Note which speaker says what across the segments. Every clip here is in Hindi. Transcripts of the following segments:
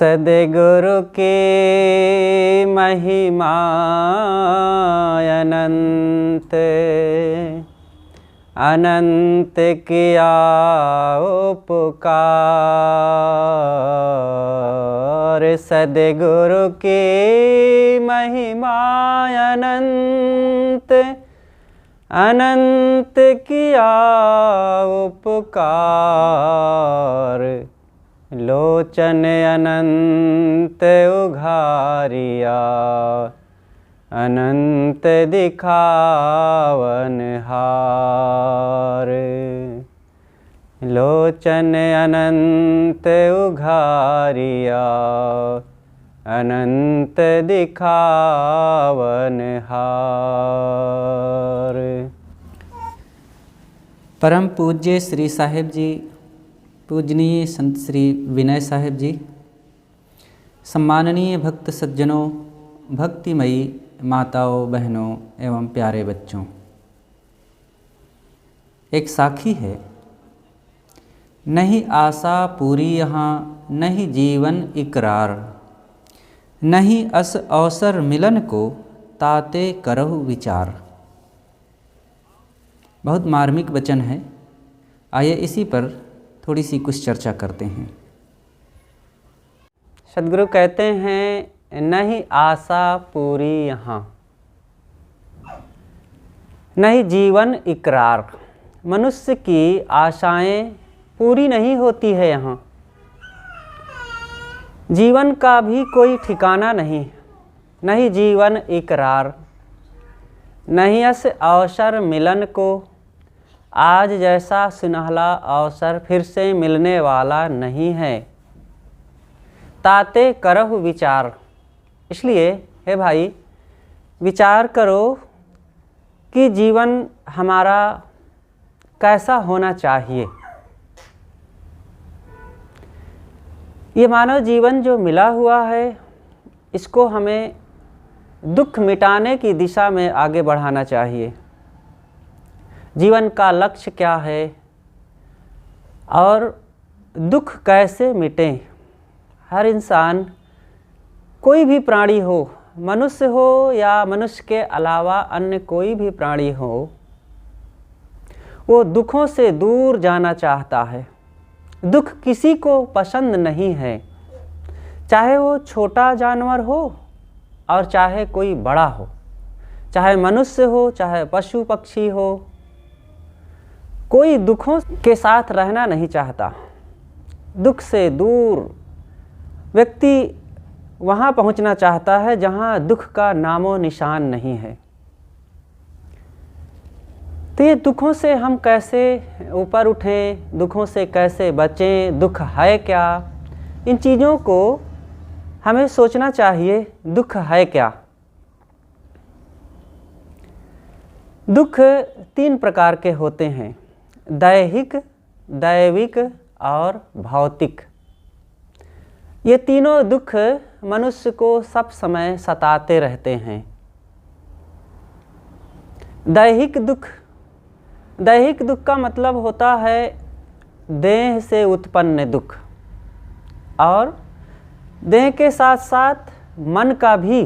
Speaker 1: सद्गुरु की महिमा अनंत, अनंत किया उपकार। सद्गुरु की महिमा अनंत, अनंत किया उपकार। लोचन अनंत उघारिया, अनंत दिखावन हार। लोचन अनंत उघारिया, अनंत दिखावन हार।
Speaker 2: परम पूज्य श्री साहिब जी, पूजनीय संत श्री विनय साहिब जी, सम्माननीय भक्त सज्जनों, भक्तिमयी माताओं, बहनों एवं प्यारे बच्चों, एक साखी है। नहीं आशा पूरी यहाँ, नहीं जीवन इकरार, नहीं अस अवसर मिलन को, ताते करहु विचार। बहुत मार्मिक वचन है। आइए इसी पर थोड़ी सी कुछ चर्चा करते हैं।
Speaker 1: सद्गुरु कहते हैं, नहीं आशा पूरी यहाँ, नहीं जीवन इकरार। मनुष्य की आशाएं पूरी नहीं होती है यहाँ। जीवन का भी कोई ठिकाना नहीं, नहीं जीवन इकरार, नहीं अस अवसर मिलन को। आज जैसा सुनहला अवसर फिर से मिलने वाला नहीं है। ताते करहु विचार, इसलिए हे भाई विचार करो कि जीवन हमारा कैसा होना चाहिए। ये मानव जीवन जो मिला हुआ है, इसको हमें दुख मिटाने की दिशा में आगे बढ़ाना चाहिए। जीवन का लक्ष्य क्या है और दुख कैसे मिटें। हर इंसान, कोई भी प्राणी हो, मनुष्य हो या मनुष्य के अलावा अन्य कोई भी प्राणी हो, वो दुखों से दूर जाना चाहता है। दुख किसी को पसंद नहीं है, चाहे वो छोटा जानवर हो और चाहे कोई बड़ा हो, चाहे मनुष्य हो चाहे पशु पक्षी हो। कोई दुखों के साथ रहना नहीं चाहता। दुख से दूर व्यक्ति वहाँ पहुँचना चाहता है जहाँ दुख का नामो निशान नहीं है। तो ये दुखों से हम कैसे ऊपर उठें, दुखों से कैसे बचें, दुख है क्या, इन चीज़ों को हमें सोचना चाहिए। दुख है क्या? दुख तीन प्रकार के होते हैं, दैहिक, दैविक और भौतिक। ये तीनों दुख मनुष्य को सब समय सताते रहते हैं। दैहिक दुख, दैहिक दुख का मतलब होता है देह से उत्पन्न दुख, और देह के साथ साथ मन का भी,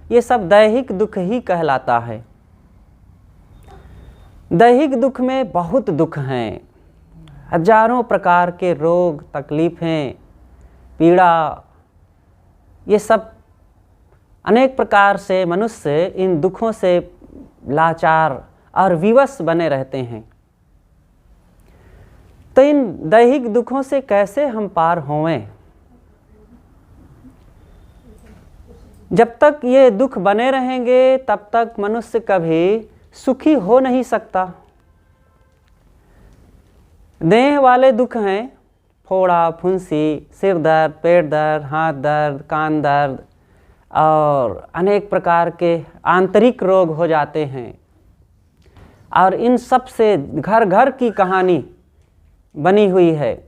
Speaker 1: ये सब दैहिक दुख ही कहलाता है। दैहिक दुख में बहुत दुख हैं, हजारों प्रकार के रोग, तकलीफ़ें, पीड़ा, ये सब अनेक प्रकार से मनुष्य इन दुखों से लाचार और विवश बने रहते हैं। तो इन दैहिक दुखों से कैसे हम पार होवें? जब तक ये दुख बने रहेंगे तब तक मनुष्य कभी सुखी हो नहीं सकता। देह वाले दुख हैं, फोड़ा, फुंसी, सिर दर्द, पेट दर्द, हाथ दर्द, कान दर्द और अनेक प्रकार के आंतरिक रोग हो जाते हैं। और इन सब से घर घर की कहानी बनी हुई है।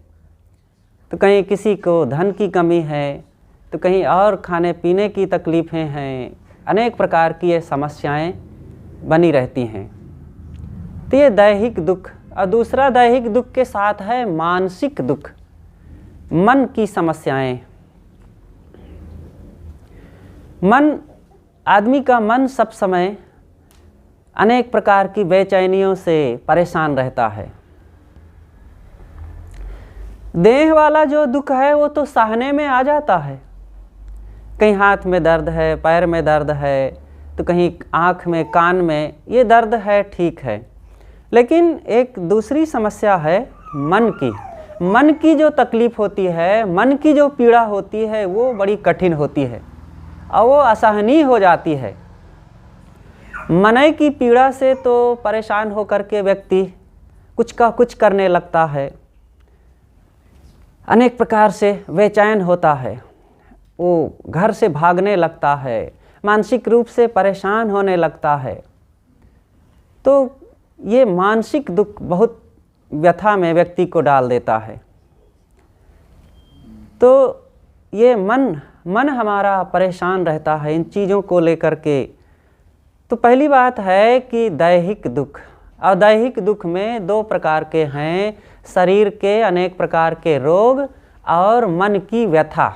Speaker 1: तो कहीं किसी को धन की कमी है, तो कहीं और खाने पीने की तकलीफ़ें हैं, अनेक प्रकार की ये समस्याएं बनी रहती हैं। तो ये दैहिक दुख। और दूसरा दैहिक दुख के साथ है मानसिक दुख, मन की समस्याएं। आदमी का मन सब समय अनेक प्रकार की बेचैनियों से परेशान रहता है। देह वाला जो दुख है वो तो सहने में आ जाता है। कहीं हाथ में दर्द है, पैर में दर्द है, तो कहीं आँख में, कान में, ये दर्द है, ठीक है। लेकिन एक दूसरी समस्या है मन की। मन की जो तकलीफ़ होती है, मन की जो पीड़ा होती है, वो बड़ी कठिन होती है और वो असहनीय हो जाती है। मन की पीड़ा से तो परेशान होकर के व्यक्ति कुछ का कुछ करने लगता है, अनेक प्रकार से बेचैन होता है, वो घर से भागने लगता है, मानसिक रूप से परेशान होने लगता है। तो ये मानसिक दुख बहुत व्यथा में व्यक्ति को डाल देता है। तो ये मन हमारा परेशान रहता है इन चीज़ों को लेकर के। तो पहली बात है कि दैहिक दुख, और दैहिक दुख में दो प्रकार के हैं, शरीर के अनेक प्रकार के रोग और मन की व्यथा।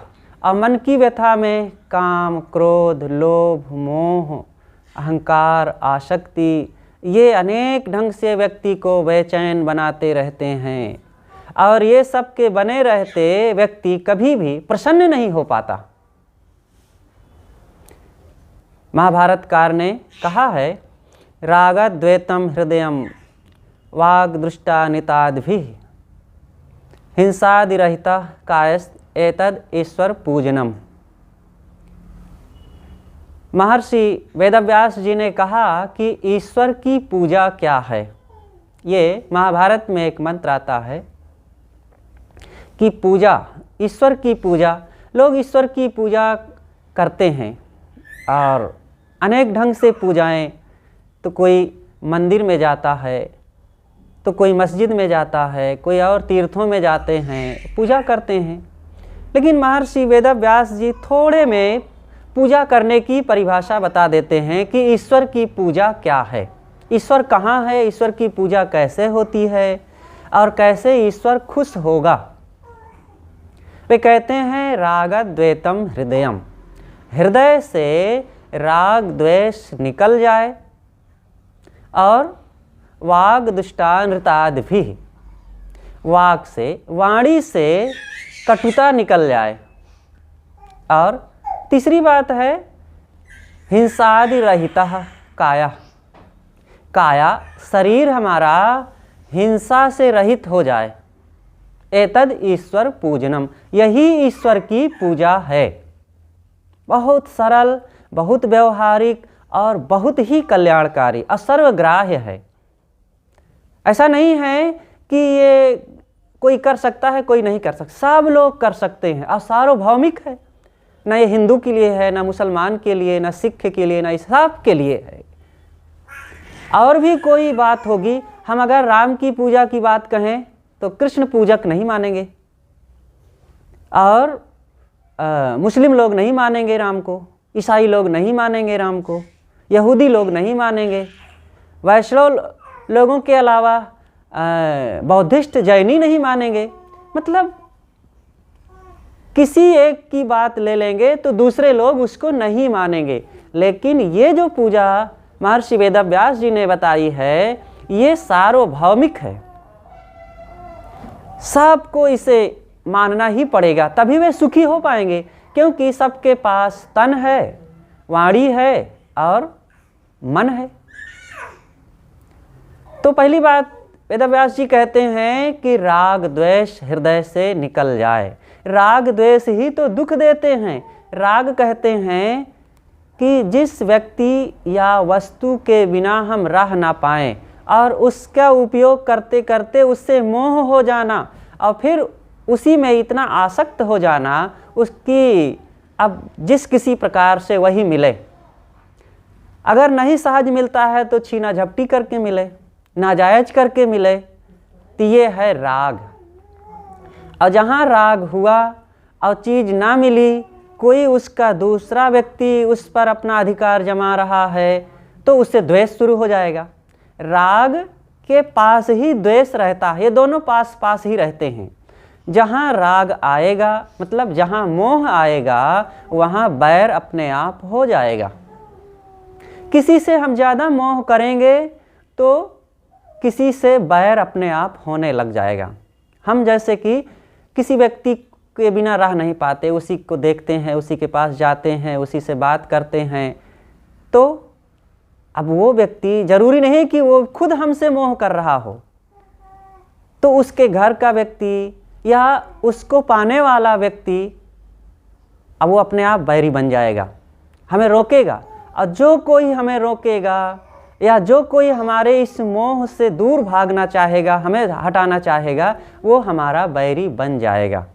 Speaker 1: और मन की व्यथा में काम, क्रोध, लोभ, मोह, अहंकार, आसक्ति, ये अनेक ढंग से व्यक्ति को बेचैन बनाते रहते हैं। और ये सब के बने रहते व्यक्ति कभी भी प्रसन्न नहीं हो पाता। महाभारतकार ने कहा है, रागद्वेतम हृदयम वाग्दृष्टानिताद्भिः हिंसादिरहिता कायस्त एतद ईश्वर पूजनम। महर्षि वेदव्यास जी ने कहा कि ईश्वर की पूजा क्या है। ये महाभारत में एक मंत्र आता है कि पूजा, ईश्वर की पूजा, लोग ईश्वर की पूजा करते हैं और अनेक ढंग से पूजाएं, तो कोई मंदिर में जाता है, तो कोई मस्जिद में जाता है, कोई और तीर्थों में जाते हैं, पूजा करते हैं। लेकिन महर्षि वेदव्यास जी थोड़े में पूजा करने की परिभाषा बता देते हैं कि ईश्वर की पूजा क्या है, ईश्वर कहाँ है, ईश्वर की पूजा कैसे होती है और कैसे ईश्वर खुश होगा। वे कहते हैं रागद्वेतम हृदयम, हृदय से राग द्वेष निकल जाए और वाग्दुष्टानृताद्भिः, वाक से, वाणी से कटुता निकल जाए। और तीसरी बात है हिंसादि रहिता काया, काया शरीर हमारा हिंसा से रहित हो जाए। एतद ईश्वर पूजनम, यही ईश्वर की पूजा है। बहुत सरल, बहुत व्यवहारिक और बहुत ही कल्याणकारी और सर्वग्राह्य है। ऐसा नहीं है कि ये कोई कर सकता है, कोई नहीं कर सकता, सब लोग कर सकते हैं और सार्वभौमिक है। न ये हिंदू के लिए है, न मुसलमान के लिए, न सिख के लिए, न सब के लिए है। और भी कोई बात होगी, हम अगर राम की पूजा की बात कहें तो कृष्ण पूजक नहीं मानेंगे और मुस्लिम लोग नहीं मानेंगे राम को, ईसाई लोग नहीं मानेंगे राम को, यहूदी लोग नहीं मानेंगे, वैष्णव लोगों के अलावा बौद्धिस्ट, जैनी नहीं मानेंगे। मतलब किसी एक की बात ले लेंगे तो दूसरे लोग उसको नहीं मानेंगे। लेकिन ये जो पूजा महर्षि वेदव्यास जी ने बताई है, ये सार्वभौमिक है, सबको इसे मानना ही पड़ेगा, तभी वे सुखी हो पाएंगे। क्योंकि सबके पास तन है, वाणी है और मन है। तो पहली बात वेदव्यास जी कहते हैं कि राग द्वेष हृदय से निकल जाए। राग द्वेष ही तो दुख देते हैं। राग कहते हैं कि जिस व्यक्ति या वस्तु के बिना हम रह ना पाएं और उसका उपयोग करते करते उससे मोह हो जाना और फिर उसी में इतना आसक्त हो जाना, उसकी अब जिस किसी प्रकार से वही मिले, अगर नहीं सहज मिलता है तो छीना झपटी करके मिले, नाजायज करके मिले, तो ये है राग। और जहाँ राग हुआ और चीज़ ना मिली, कोई उसका दूसरा व्यक्ति उस पर अपना अधिकार जमा रहा है, तो उससे द्वेष शुरू हो जाएगा। राग के पास ही द्वेष रहता है, ये दोनों पास पास ही रहते हैं। जहाँ राग आएगा, मतलब जहाँ मोह आएगा, वहाँ बैर अपने आप हो जाएगा। किसी से हम ज़्यादा मोह करेंगे तो किसी से बैर अपने आप होने लग जाएगा। हम जैसे कि किसी व्यक्ति के बिना रह नहीं पाते, उसी को देखते हैं, उसी के पास जाते हैं, उसी से बात करते हैं, तो अब वो व्यक्ति ज़रूरी नहीं कि वो खुद हमसे मोह कर रहा हो, तो उसके घर का व्यक्ति या उसको पाने वाला व्यक्ति अब वो अपने आप बैरी बन जाएगा, हमें रोकेगा। और जो कोई हमें रोकेगा या जो कोई हमारे इस मोह से दूर भागना चाहेगा, हमें हटाना चाहेगा, वो हमारा बैरी बन जाएगा।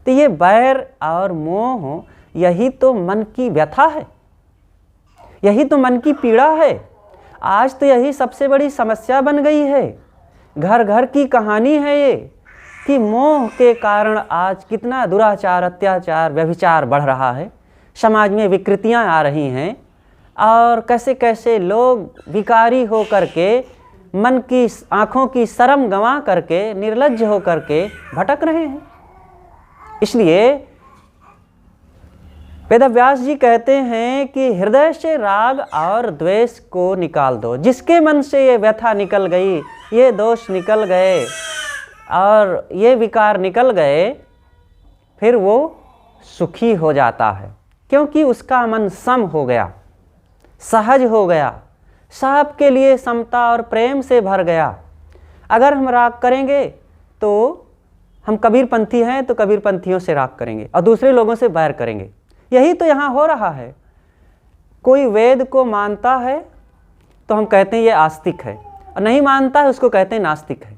Speaker 1: तो ये बैर और मोह, यही तो मन की व्यथा है, यही तो मन की पीड़ा है। आज तो यही सबसे बड़ी समस्या बन गई है, घर घर की कहानी है ये, कि मोह के कारण आज कितना दुराचार, अत्याचार, व्यभिचार बढ़ रहा है, समाज में विकृतियां आ रही हैं, और कैसे कैसे लोग विकारी हो करके, मन की आँखों की शर्म गंवा करके, निर्लज्ज हो करके भटक रहे हैं। इसलिए वेदव्यास जी कहते हैं कि हृदय से राग और द्वेष को निकाल दो। जिसके मन से ये व्यथा निकल गई, ये दोष निकल गए और ये विकार निकल गए, फिर वो सुखी हो जाता है, क्योंकि उसका मन सम हो गया, सहज हो गया, सबके लिए समता और प्रेम से भर गया। अगर हम राग करेंगे तो हम कबीरपंथी हैं तो कबीरपंथियों से राग करेंगे और दूसरे लोगों से बैर करेंगे। यही तो यहाँ हो रहा है। कोई वेद को मानता है तो हम कहते हैं ये आस्तिक है, और नहीं मानता है उसको कहते हैं नास्तिक है।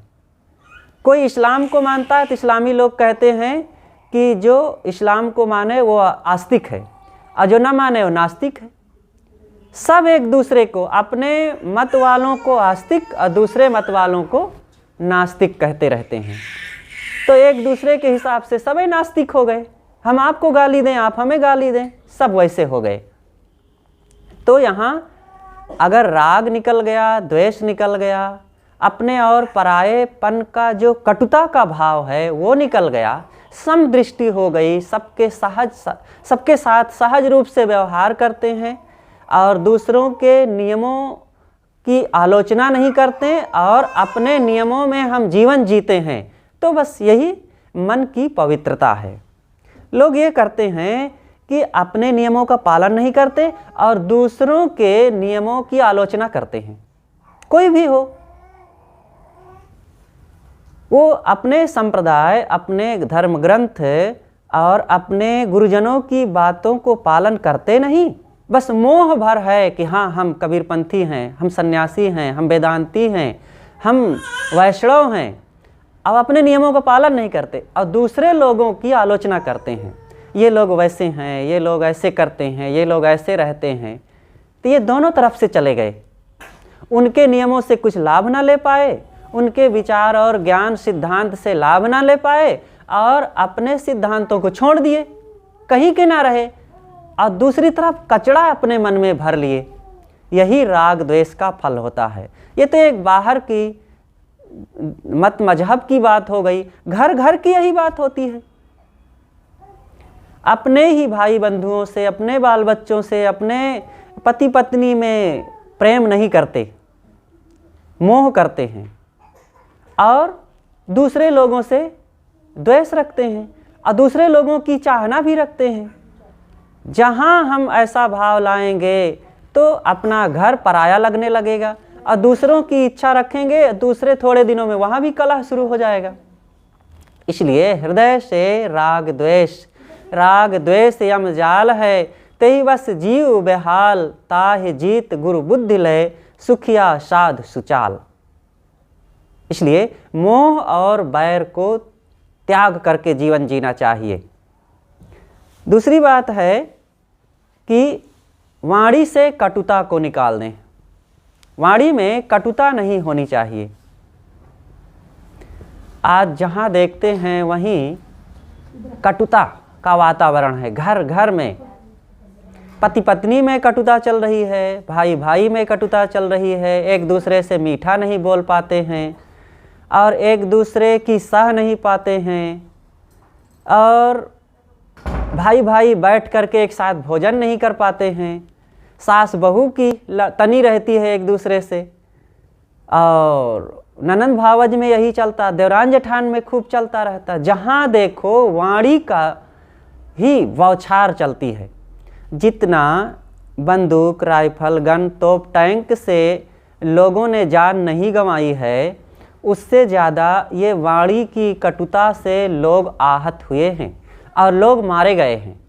Speaker 1: कोई इस्लाम को मानता है तो इस्लामी लोग कहते हैं कि जो इस्लाम को माने वो आस्तिक है, और जो ना माने वो नास्तिक है। सब एक दूसरे को, अपने मत वालों को आस्तिक और दूसरे मत वालों को नास्तिक कहते रहते हैं। तो एक दूसरे के हिसाब से सभी नास्तिक हो गए। हम आपको गाली दें, आप हमें गाली दें, सब वैसे हो गए। तो यहाँ अगर राग निकल गया, द्वेष निकल गया, अपने और परायेपन का जो कटुता का भाव है वो निकल गया, समदृष्टि हो गई, सबके साथ सहज रूप से व्यवहार करते हैं और दूसरों के नियमों की आलोचना नहीं करते और अपने नियमों में हम जीवन जीते हैं, तो बस यही मन की पवित्रता है। लोग ये करते हैं कि अपने नियमों का पालन नहीं करते और दूसरों के नियमों की आलोचना करते हैं। कोई भी हो, वो अपने संप्रदाय, अपने धर्म ग्रंथ और अपने गुरुजनों की बातों को पालन करते नहीं, बस मोह भर है कि हाँ हम कबीरपंथी हैं, हम सन्यासी हैं, हम वेदांती हैं, हम वैष्णव हैं, अब अपने नियमों का पालन नहीं करते और दूसरे लोगों की आलोचना करते हैं। ये लोग वैसे हैं, ये लोग ऐसे करते हैं, ये लोग ऐसे रहते हैं। तो ये दोनों तरफ से चले गए, उनके नियमों से कुछ लाभ ना ले पाए, उनके विचार और ज्ञान सिद्धांत से लाभ ना ले पाए और अपने सिद्धांतों को छोड़ दिए, कहीं के ना रहे, और दूसरी तरफ कचड़ा अपने मन में भर लिए। यही राग द्वेष का फल होता है। ये तो एक बाहर की मत मजहब की बात हो गई, घर घर की यही बात होती है। अपने ही भाई बंधुओं से, अपने बाल बच्चों से, अपने पति पत्नी में प्रेम नहीं करते, मोह करते हैं और दूसरे लोगों से द्वेष रखते हैं और दूसरे लोगों की चाहना भी रखते हैं। जहाँ हम ऐसा भाव लाएंगे तो अपना घर पराया लगने लगेगा और दूसरों की इच्छा रखेंगे, दूसरे थोड़े दिनों में वहाँ भी कलह शुरू हो जाएगा। इसलिए हृदय से राग द्वेष यम जाल है, तेई बस जीव बेहाल, ताहि जीत गुरु बुद्धि लय, सुखिया साध सुचाल। इसलिए मोह और बैर को त्याग करके जीवन जीना चाहिए। दूसरी बात है कि वाणी से कटुता को निकाल दें। वाणी में कटुता नहीं होनी चाहिए। आज जहाँ देखते हैं वहीं कटुता का वातावरण है। घर घर में पति पत्नी में कटुता चल रही है, भाई भाई में कटुता चल रही है, एक दूसरे से मीठा नहीं बोल पाते हैं और एक दूसरे की सह नहीं पाते हैं और भाई भाई बैठ करके एक साथ भोजन नहीं कर पाते हैं, सास बहू की तनी रहती है एक दूसरे से, और ननंद भावज में यही चलता, देवरान जेठान में खूब चलता रहता। जहाँ देखो वाणी का ही बौछार चलती है। जितना बंदूक, राइफल, गन, तोप, टैंक से लोगों ने जान नहीं गंवाई है, उससे ज़्यादा ये वाणी की कटुता से लोग आहत हुए हैं और लोग मारे गए हैं।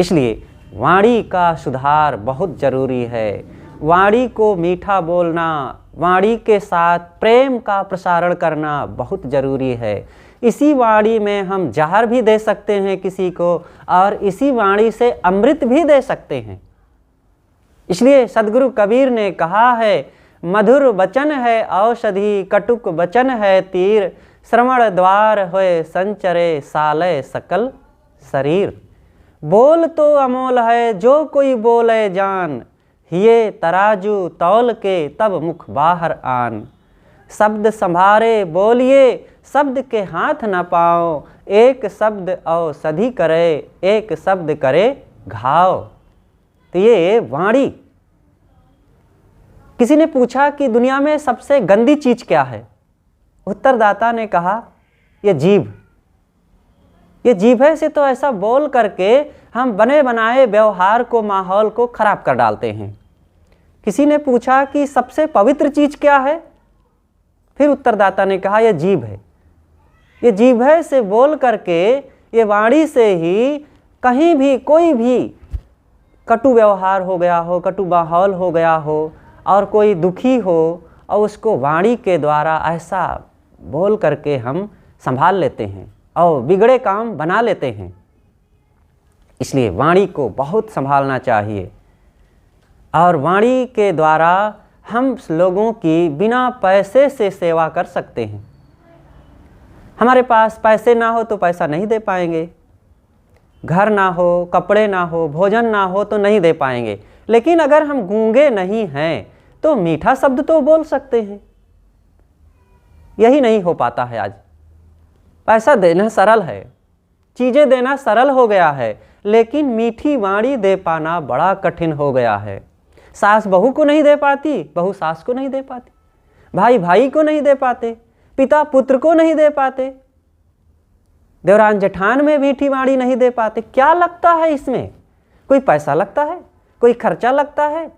Speaker 1: इसलिए वाणी का सुधार बहुत ज़रूरी है। वाणी को मीठा बोलना, वाणी के साथ प्रेम का प्रसारण करना बहुत ज़रूरी है। इसी वाणी में हम जहर भी दे सकते हैं किसी को, और इसी वाणी से अमृत भी दे सकते हैं। इसलिए सद्गुरु कबीर ने कहा है, मधुर वचन है औषधि, कटुक वचन है तीर, श्रवण द्वार होए संचरे सालय सकल शरीर। बोल तो अमोल है जो कोई बोले जान, ये तराजू तौल के तब मुख बाहर आन। शब्द संभारे बोलिए शब्द के हाथ न पाओ, एक शब्द औषधि करे एक शब्द करे घाव। तो ये वाणी। किसी ने पूछा कि दुनिया में सबसे गंदी चीज क्या है? उत्तरदाता ने कहा, ये जीभ। ये जीभ से तो ऐसा बोल करके हम बने बनाए व्यवहार को, माहौल को खराब कर डालते हैं। किसी ने पूछा कि सबसे पवित्र चीज क्या है? फिर उत्तरदाता ने कहा, यह जीभ है। ये जीभ से बोल करके, ये वाणी से ही कहीं भी कोई भी कटु व्यवहार हो गया हो, कटु माहौल हो गया हो, और कोई दुखी हो, और उसको वाणी के द्वारा ऐसा बोल करके हम संभाल लेते हैं और बिगड़े काम बना लेते हैं। इसलिए वाणी को बहुत संभालना चाहिए, और वाणी के द्वारा हम लोगों की बिना पैसे से सेवा कर सकते हैं। हमारे पास पैसे ना हो तो पैसा नहीं दे पाएंगे, घर ना हो, कपड़े ना हो, भोजन ना हो तो नहीं दे पाएंगे। लेकिन अगर हम गूंगे नहीं हैं तो मीठा शब्द तो बोल सकते हैं। यही नहीं हो पाता है आज। पैसा देना सरल है, चीज़ें देना सरल हो गया है, लेकिन मीठी वाणी दे पाना बड़ा कठिन हो गया है। सास बहू को नहीं दे पाती, बहू सास को नहीं दे पाती, भाई भाई को नहीं दे पाते, पिता पुत्र को नहीं दे पाते, देवरान जेठान में मीठी वाणी नहीं दे पाते। क्या लगता है इसमें? कोई पैसा लगता है, कोई खर्चा लगता है,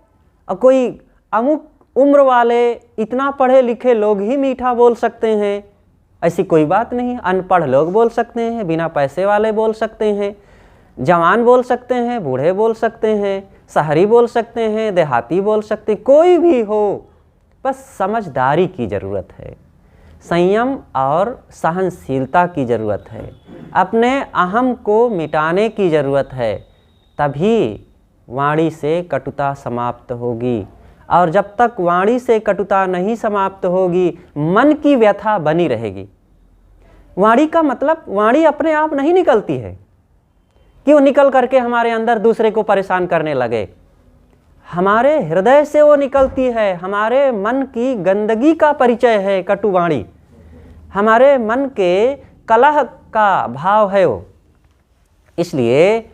Speaker 1: और कोई अमुक उम्र वाले इतना पढ़े लिखे लोग ही मीठा बोल सकते हैं, ऐसी कोई बात नहीं। अनपढ़ लोग बोल सकते हैं, बिना पैसे वाले बोल सकते हैं, जवान बोल सकते हैं, बूढ़े बोल सकते हैं, शहरी बोल सकते हैं, देहाती बोल सकते हैं, कोई भी हो, बस समझदारी की ज़रूरत है, संयम और सहनशीलता की ज़रूरत है, अपने अहम को मिटाने की ज़रूरत है। तभी वाणी से कटुता समाप्त होगी। और जब तक वाणी से कटुता नहीं समाप्त होगी, मन की व्यथा बनी रहेगी। वाणी का मतलब, वाणी अपने आप नहीं निकलती है कि वो निकल करके हमारे अंदर दूसरे को परेशान करने लगे। हमारे हृदय से वो निकलती है, हमारे मन की गंदगी का परिचय है कटु वाणी, हमारे मन के कलह का भाव है वो। इसलिए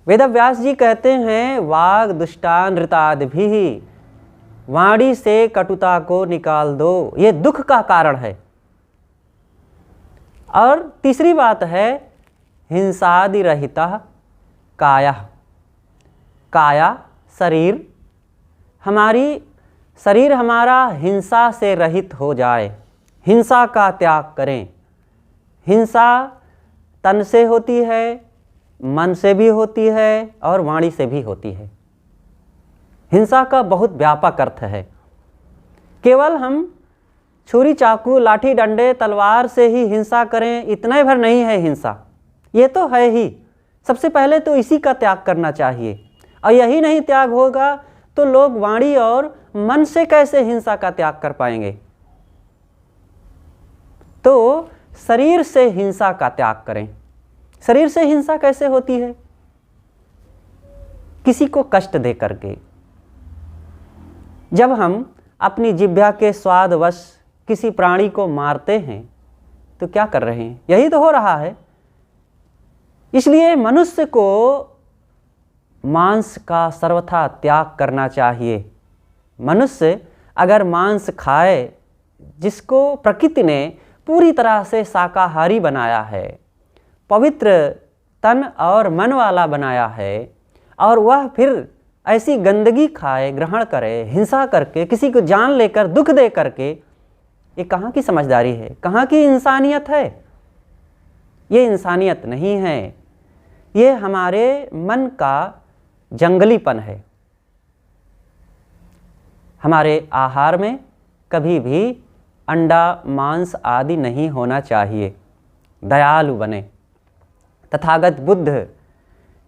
Speaker 1: वेदव्यास जी कहते हैं, वाग दुष्टानृतादभिः, वाणी से कटुता को निकाल दो, ये दुख का कारण है। और तीसरी बात है, हिंसादि रहितः कायः। काया शरीर, शरीर हमारा हिंसा से रहित हो जाए, हिंसा का त्याग करें। हिंसा तन से होती है, मन से भी होती है, और वाणी से भी होती है। हिंसा का बहुत व्यापक अर्थ है। केवल हम छुरी चाकू लाठी डंडे तलवार से ही हिंसा करें, इतना भर नहीं है हिंसा, ये तो है ही। सबसे पहले तो इसी का त्याग करना चाहिए, और यही नहीं त्याग होगा तो लोग वाणी और मन से कैसे हिंसा का त्याग कर पाएंगे। तो शरीर से हिंसा का त्याग करें। शरीर से हिंसा कैसे होती है? किसी को कष्ट दे करके। जब हम अपनी जिह्वा के स्वादवश किसी प्राणी को मारते हैं तो क्या कर रहे हैं? यही तो हो रहा है। इसलिए मनुष्य को मांस का सर्वथा त्याग करना चाहिए। मनुष्य अगर मांस खाए, जिसको प्रकृति ने पूरी तरह से शाकाहारी बनाया है, पवित्र तन और मन वाला बनाया है, और वह फिर ऐसी गंदगी खाए, ग्रहण करे, हिंसा करके, किसी को जान लेकर, दुख दे करके, ये कहाँ की समझदारी है? कहाँ की इंसानियत है? ये इंसानियत नहीं है, ये हमारे मन का जंगलीपन है। हमारे आहार में कभी भी अंडा, मांस आदि नहीं होना चाहिए। दयालु बने। तथागत बुद्ध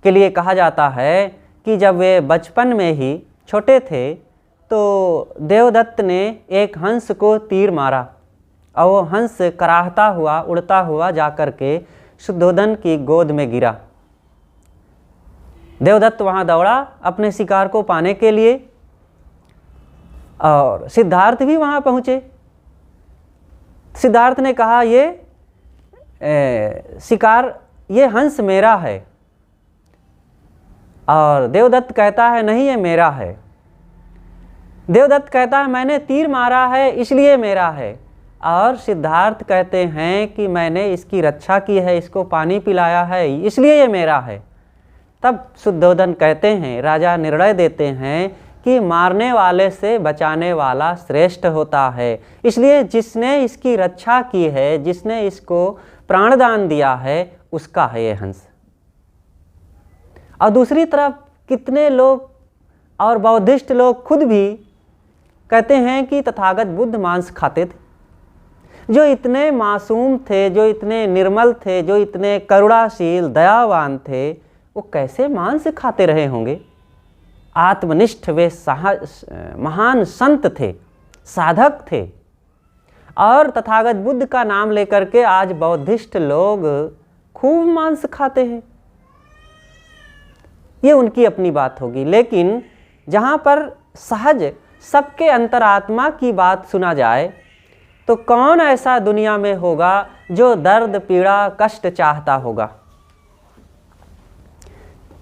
Speaker 1: के लिए कहा जाता है कि जब वे बचपन में ही छोटे थे तो देवदत्त ने एक हंस को तीर मारा और वो हंस कराहता हुआ, उड़ता हुआ जाकर के शुद्धोधन की गोद में गिरा। देवदत्त वहाँ दौड़ा अपने शिकार को पाने के लिए, और सिद्धार्थ भी वहाँ पहुँचे। सिद्धार्थ ने कहा, ये शिकार, ये हंस मेरा है। और देवदत्त कहता है, नहीं, ये मेरा है। देवदत्त कहता है, मैंने तीर मारा है इसलिए मेरा है। और सिद्धार्थ कहते हैं कि मैंने इसकी रक्षा की है, इसको पानी पिलाया है, इसलिए ये मेरा है। तब शुद्धोधन कहते हैं, राजा निर्णय देते हैं कि मारने वाले से बचाने वाला श्रेष्ठ होता है। इसलिए जिसने इसकी रक्षा की है, जिसने इसको प्राणदान दिया है, उसका है ये हंस। और दूसरी तरफ कितने लोग और बौद्धिस्ट लोग खुद भी कहते हैं कि तथागत बुद्ध मांस खाते थे। जो इतने मासूम थे, जो इतने निर्मल थे, जो इतने करुणाशील, दयावान थे, वो कैसे मांस खाते रहे होंगे? आत्मनिष्ठ वे महान संत थे, साधक थे। और तथागत बुद्ध का नाम लेकर के आज बौद्धिस्ट लोग खूब मांस खाते हैं। ये उनकी अपनी बात होगी, लेकिन जहाँ पर सहज सबके अंतरात्मा की बात सुना जाए तो कौन ऐसा दुनिया में होगा जो दर्द, पीड़ा, कष्ट चाहता होगा?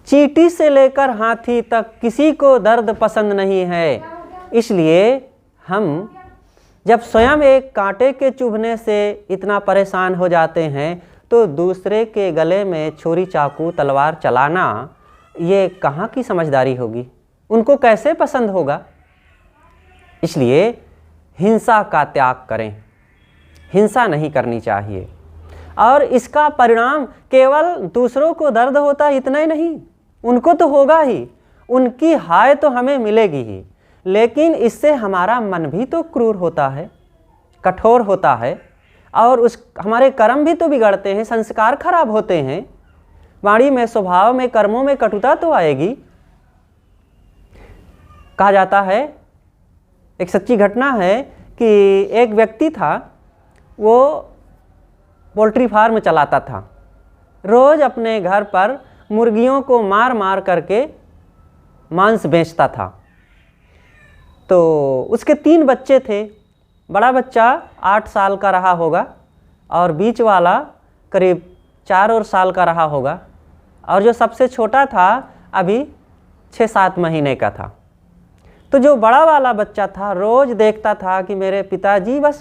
Speaker 1: चींटी से लेकर हाथी तक किसी को दर्द पसंद नहीं है। इसलिए हम जब स्वयं एक कांटे के चुभने से इतना परेशान हो जाते हैं तो दूसरे के गले में छुरी, चाकू, तलवार चलाना ये कहाँ की समझदारी होगी? उनको कैसे पसंद होगा? इसलिए हिंसा का त्याग करें। हिंसा नहीं करनी चाहिए। और इसका परिणाम केवल दूसरों को दर्द होता इतना ही नहीं, उनको तो होगा ही, उनकी हाय तो हमें मिलेगी ही, लेकिन इससे हमारा मन भी तो क्रूर होता है, कठोर होता है, और हमारे कर्म भी तो बिगड़ते हैं, संस्कार खराब होते हैं, वाणी में, स्वभाव में, कर्मों में कटुता तो आएगी। कहा जाता है, एक सच्ची घटना है कि एक व्यक्ति था, वो पोल्ट्री फार्म चलाता था। रोज़ अपने घर पर मुर्गियों को मार मार करके मांस बेचता था। तो उसके 3 बच्चे थे। बड़ा बच्चा 8 साल का रहा होगा, और बीच वाला करीब 4 साल का रहा होगा, और जो सबसे छोटा था अभी 6-7 महीने का था। तो जो बड़ा वाला बच्चा था रोज़ देखता था कि मेरे पिताजी बस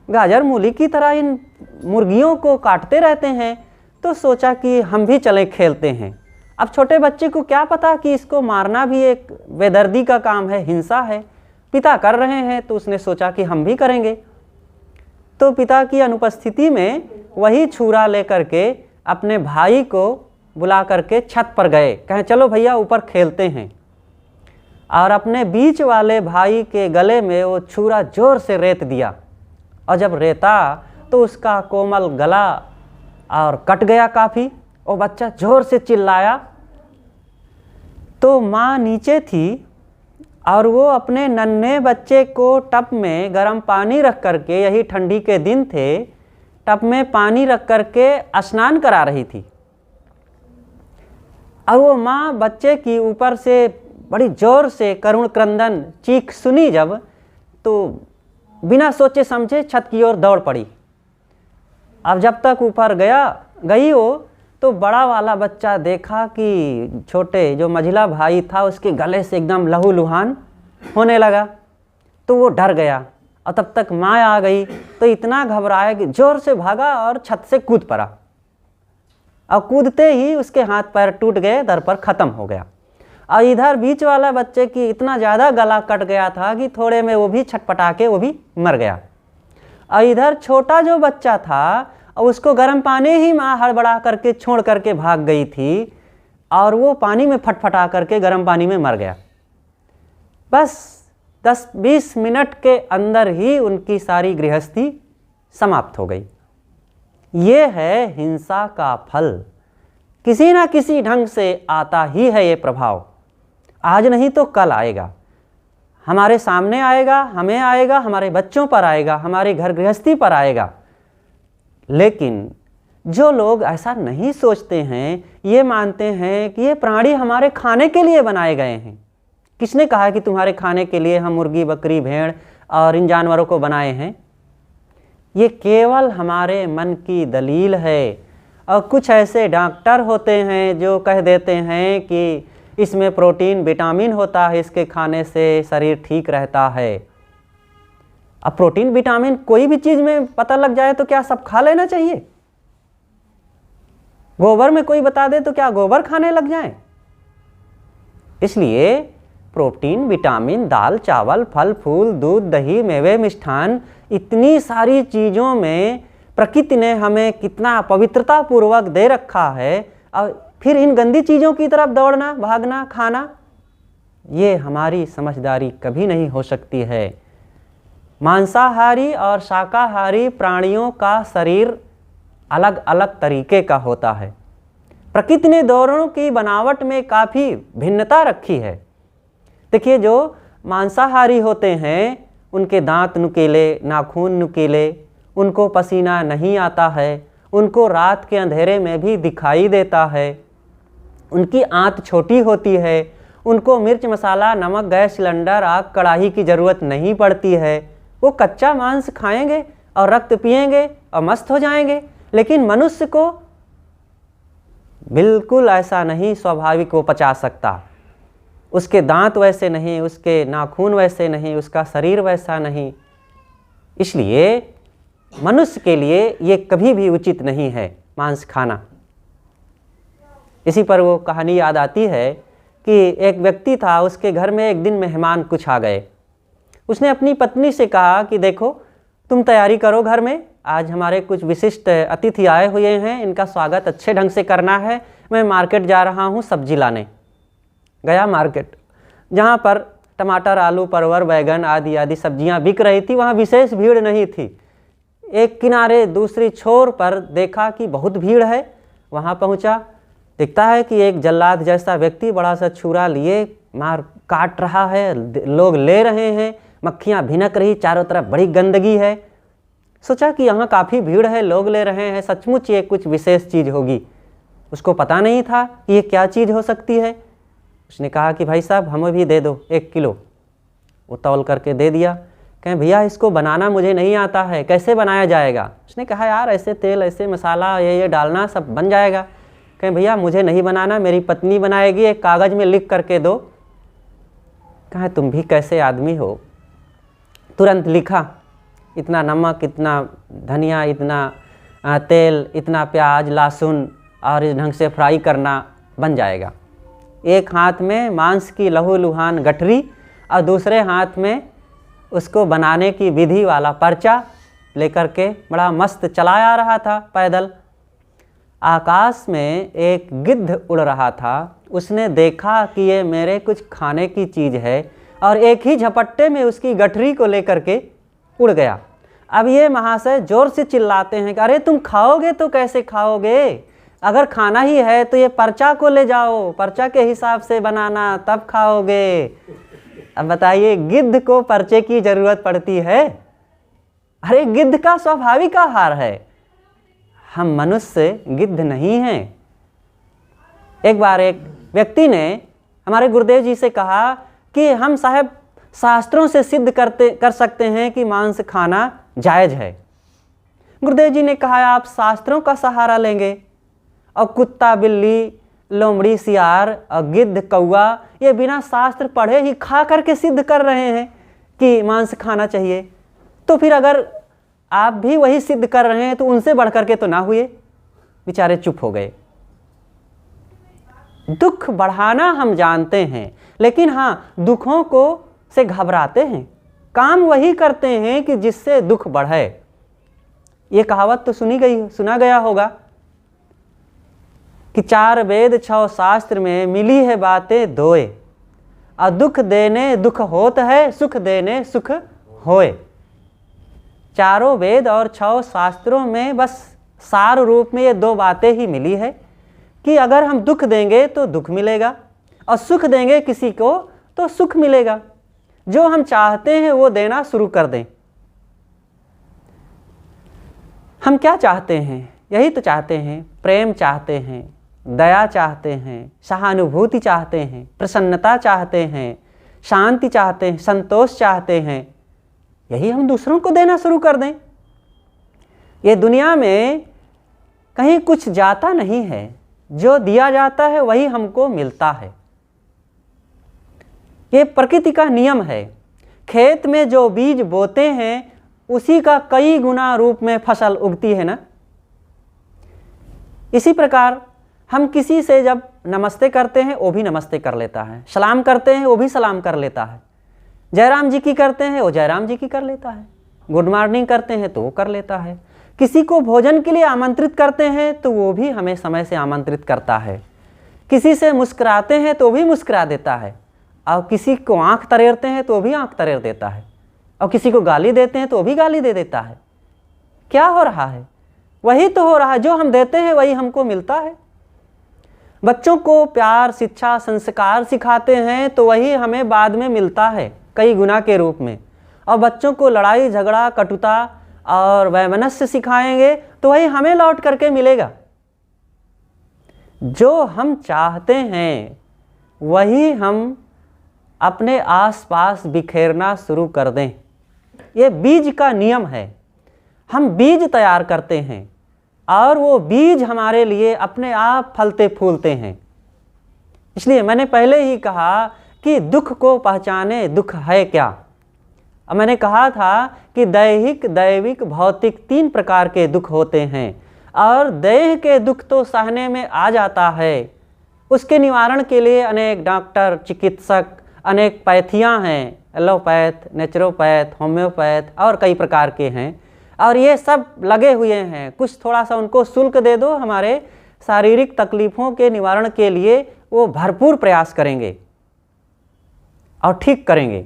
Speaker 1: गाजर मूली की तरह इन मुर्गियों को काटते रहते हैं, तो सोचा कि हम भी चलें खेलते हैं। अब छोटे बच्चे को क्या पता कि इसको मारना भी एक बेदर्दी का काम है, हिंसा है। पिता कर रहे हैं तो उसने सोचा कि हम भी करेंगे। तो पिता की अनुपस्थिति में वही छुरा लेकर के अपने भाई को बुला करके छत पर गए, कहें चलो भैया ऊपर खेलते हैं। और अपने बीच वाले भाई के गले में वो छुरा जोर से रेत दिया, और जब रेता तो उसका कोमल गला और कट गया काफ़ी। वो बच्चा जोर से चिल्लाया। तो माँ नीचे थी और वो अपने नन्हे बच्चे को टब में गर्म पानी रख करके, यही ठंडी के दिन थे, टब में पानी रख करके स्नान करा रही थी। और वो माँ बच्चे की ऊपर से बड़ी जोर से करुण क्रंदन चीख सुनी जब, तो बिना सोचे समझे छत की ओर दौड़ पड़ी। अब जब तक ऊपर गई वो, तो बड़ा वाला बच्चा देखा कि छोटे जो मझिला भाई था उसके गले से एकदम लहूलुहान होने लगा, तो वो डर गया। और तब तक माँ आ गई तो इतना घबराया कि जोर से भागा और छत से कूद पड़ा। और कूदते ही उसके हाथ पैर टूट गए, दर पर ख़त्म हो गया। और इधर बीच वाला बच्चे की इतना ज़्यादा गला कट गया था कि थोड़े में वो भी छटपटा के वो भी मर गया। और इधर छोटा जो बच्चा था उसको गर्म पानी ही माँ हड़बड़ा करके छोड़ करके भाग गई थी, और वो पानी में फटफटा करके गर्म पानी में मर गया। बस 10-20 मिनट के अंदर ही उनकी सारी गृहस्थी समाप्त हो गई। ये है हिंसा का फल, किसी ना किसी ढंग से आता ही है ये प्रभाव। आज नहीं तो कल आएगा, हमारे सामने आएगा, हमें आएगा, हमारे बच्चों पर आएगा, हमारे घर गृहस्थी पर आएगा। लेकिन जो लोग ऐसा नहीं सोचते हैं, ये मानते हैं कि ये प्राणी हमारे खाने के लिए बनाए गए हैं। किसने कहा कि तुम्हारे खाने के लिए हम मुर्गी, बकरी, भेड़ और इन जानवरों को बनाए हैं? ये केवल हमारे मन की दलील है। और कुछ ऐसे डॉक्टर होते हैं जो कह देते हैं कि इसमें प्रोटीन, विटामिन होता है, इसके खाने से शरीर ठीक रहता है। अब प्रोटीन, विटामिन कोई भी चीज़ में पता लग जाए तो क्या सब खा लेना चाहिए? गोबर में कोई बता दे तो क्या गोबर खाने लग जाए? इसलिए प्रोटीन, विटामिन, दाल, चावल, फल, फूल, दूध, दही, मेवे, मिष्ठान, इतनी सारी चीज़ों में प्रकृति ने हमें कितना पवित्रता पूर्वक दे रखा है, और फिर इन गंदी चीज़ों की तरफ दौड़ना, भागना, खाना, ये हमारी समझदारी कभी नहीं हो सकती है। मांसाहारी और शाकाहारी प्राणियों का शरीर अलग अलग तरीके का होता है। प्रकृति ने दोनों की बनावट में काफ़ी भिन्नता रखी है। देखिए, जो मांसाहारी होते हैं उनके दांत नुकीले, नाखून नुकीले, उनको पसीना नहीं आता है, उनको रात के अंधेरे में भी दिखाई देता है, उनकी आंत छोटी होती है, उनको मिर्च, मसाला, नमक, गैस सिलेंडर, आग, कढ़ाई की ज़रूरत नहीं पड़ती है। वो कच्चा मांस खाएंगे और रक्त पिएंगे और मस्त हो जाएंगे। लेकिन मनुष्य को बिल्कुल ऐसा नहीं स्वाभाविक वो पचा सकता। उसके दांत वैसे नहीं, उसके नाखून वैसे नहीं, उसका शरीर वैसा नहीं। इसलिए मनुष्य के लिए ये कभी भी उचित नहीं है मांस खाना। इसी पर वो कहानी याद आती है कि एक व्यक्ति था, उसके घर में एक दिन मेहमान कुछ आ गए। उसने अपनी पत्नी से कहा कि देखो, तुम तैयारी करो घर में, आज हमारे कुछ विशिष्ट अतिथि आए हुए हैं, इनका स्वागत अच्छे ढंग से करना है। मैं मार्केट जा रहा हूँ सब्जी लाने। गया मार्केट, जहाँ पर टमाटर, आलू, परवल, बैगन आदि आदि सब्जियाँ बिक रही थी। वहाँ विशेष भीड़ नहीं थी। एक किनारे दूसरी छोर पर देखा कि बहुत भीड़ है। वहाँ पहुँचा, दिखता है कि एक जल्लाद जैसा व्यक्ति बड़ा सा छुरा लिए मार काट रहा है, लोग ले रहे हैं, मक्खियाँ भिनक रही, चारों तरफ बड़ी गंदगी है। सोचा कि यहाँ काफ़ी भीड़ है, लोग ले रहे हैं, सचमुच ये कुछ विशेष चीज़ होगी। उसको पता नहीं था कि ये क्या चीज़ हो सकती है। उसने कहा कि भाई साहब हमें भी दे दो 1 किलो। वो तौल करके दे दिया। कहें भैया इसको बनाना मुझे नहीं आता है, कैसे बनाया जाएगा? उसने कहा यार ऐसे तेल, ऐसे मसाला, ये डालना, सब बन जाएगा। कहें भैया मुझे नहीं बनाना, मेरी पत्नी बनाएगी, एक कागज़ में लिख करके दो। कहा तुम भी कैसे आदमी हो? तुरंत लिखा, इतना नमक, इतना धनिया, इतना तेल, इतना प्याज, लहसुन और इस ढंग से फ्राई करना, बन जाएगा। एक हाथ में मांस की लहूलुहान गठरी और दूसरे हाथ में उसको बनाने की विधि वाला पर्चा लेकर के बड़ा मस्त चला आ रहा था पैदल। आकाश में एक गिद्ध उड़ रहा था। उसने देखा कि ये मेरे कुछ खाने की चीज़ है और एक ही झपट्टे में उसकी गठरी को लेकर के उड़ गया। अब ये महाशय जोर से चिल्लाते हैं कि अरे तुम खाओगे तो कैसे खाओगे? अगर खाना ही है तो ये पर्चा को ले जाओ, पर्चा के हिसाब से बनाना, तब खाओगे। अब बताइए, गिद्ध को पर्चे की ज़रूरत पड़ती है? अरे गिद्ध का स्वाभाविक आहार है। हम मनुष्य गिद्ध नहीं हैं। एक बार एक व्यक्ति ने हमारे गुरुदेव जी से कहा कि हम साहब शास्त्रों से सिद्ध कर सकते हैं कि मांस खाना जायज़ है। गुरुदेव जी ने कहा आप शास्त्रों का सहारा लेंगे, और कुत्ता बिल्ली लोमड़ी सियार और गिद्ध कौआ ये बिना शास्त्र पढ़े ही खा करके सिद्ध कर रहे हैं कि मांस खाना चाहिए, तो फिर अगर आप भी वही सिद्ध कर रहे हैं तो उनसे बढ़ करके तो ना हुए। बेचारे चुप हो गए। दुख बढ़ाना हम जानते हैं, लेकिन हाँ दुखों को से घबराते हैं, काम वही करते हैं कि जिससे दुख बढ़े। ये कहावत तो सुना गया होगा कि 4 वेद 6 शास्त्र में मिली है बातें दोए, और दुख देने दुख होत है, सुख देने सुख होए। 4 वेद और 6 शास्त्रों में बस सार रूप में ये 2 बातें ही मिली है कि अगर हम दुख देंगे तो दुख मिलेगा, और सुख देंगे किसी को तो सुख मिलेगा। जो हम चाहते हैं वो देना शुरू कर दें। हम क्या चाहते हैं? यही तो चाहते हैं, प्रेम चाहते हैं, दया चाहते हैं, सहानुभूति चाहते हैं, प्रसन्नता चाहते हैं, शांति चाहते हैं, संतोष चाहते हैं। यही हम दूसरों को देना शुरू कर दें। ये दुनिया में कहीं कुछ जाता नहीं है, जो दिया जाता है वही हमको मिलता है। ये प्रकृति का नियम है। खेत में जो बीज बोते हैं उसी का कई गुना रूप में फसल उगती है ना। इसी प्रकार हम किसी से जब नमस्ते करते हैं वो भी नमस्ते कर लेता है, सलाम करते हैं वो भी सलाम कर लेता है, जयराम जी की करते हैं वो जयराम जी की कर लेता है, गुड मॉर्निंग करते हैं तो वो कर लेता है, किसी को भोजन के लिए आमंत्रित करते हैं तो वो भी हमें समय से आमंत्रित करता है, किसी से मुस्कुराते हैं तो भी मुस्कुरा देता है, और किसी को आंख तरेरते हैं तो भी आंख तरेर देता है, और किसी को गाली देते हैं तो भी गाली दे देता है। क्या हो रहा है? वही तो हो रहा है, जो हम देते हैं वही हमको मिलता है। बच्चों को प्यार शिक्षा संस्कार सिखाते हैं तो वही हमें बाद में मिलता है कई गुना के रूप में, और बच्चों को लड़ाई झगड़ा कटुता और वैमनस्य सिखाएंगे तो वही हमें लौट करके मिलेगा। जो हम चाहते हैं वही हम अपने आसपास बिखेरना शुरू कर दें। ये बीज का नियम है। हम बीज तैयार करते हैं और वो बीज हमारे लिए अपने आप फलते फूलते हैं। इसलिए मैंने पहले ही कहा कि दुख को पहचाने दुख है क्या। अब मैंने कहा था कि दैहिक दैविक भौतिक 3 प्रकार के दुख होते हैं, और देह के दुख तो सहने में आ जाता है। उसके निवारण के लिए अनेक डॉक्टर चिकित्सक अनेक पैथियाँ हैं, एलोपैथ नेचुरोपैथ होम्योपैथ और कई प्रकार के हैं, और ये सब लगे हुए हैं। कुछ थोड़ा सा उनको शुल्क दे दो, हमारे शारीरिक तकलीफ़ों के निवारण के लिए वो भरपूर प्रयास करेंगे और ठीक करेंगे।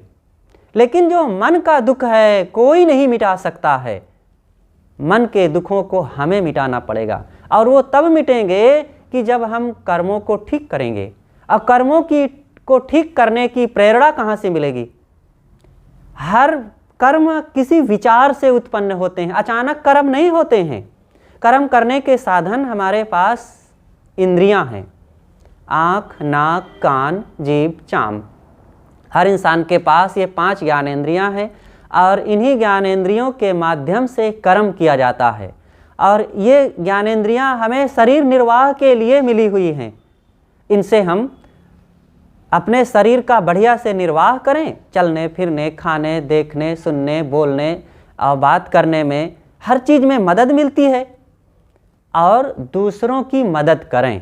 Speaker 1: लेकिन जो मन का दुख है कोई नहीं मिटा सकता है। मन के दुखों को हमें मिटाना पड़ेगा, और वो तब मिटेंगे कि जब हम कर्मों को ठीक करेंगे। और कर्मों को ठीक करने की प्रेरणा कहाँ से मिलेगी? हर कर्म किसी विचार से उत्पन्न होते हैं, अचानक कर्म नहीं होते हैं। कर्म करने के साधन हमारे पास इंद्रियां हैं, आँख नाक कान जीभ चाम। हर इंसान के पास ये 5 ज्ञानेंद्रियां हैं, और इन्हीं ज्ञानेंद्रियों के माध्यम से कर्म किया जाता है। और ये ज्ञानेंद्रियां हमें शरीर निर्वाह के लिए मिली हुई हैं। इनसे हम अपने शरीर का बढ़िया से निर्वाह करें, चलने फिरने खाने देखने सुनने बोलने और बात करने में हर चीज़ में मदद मिलती है, और दूसरों की मदद करें।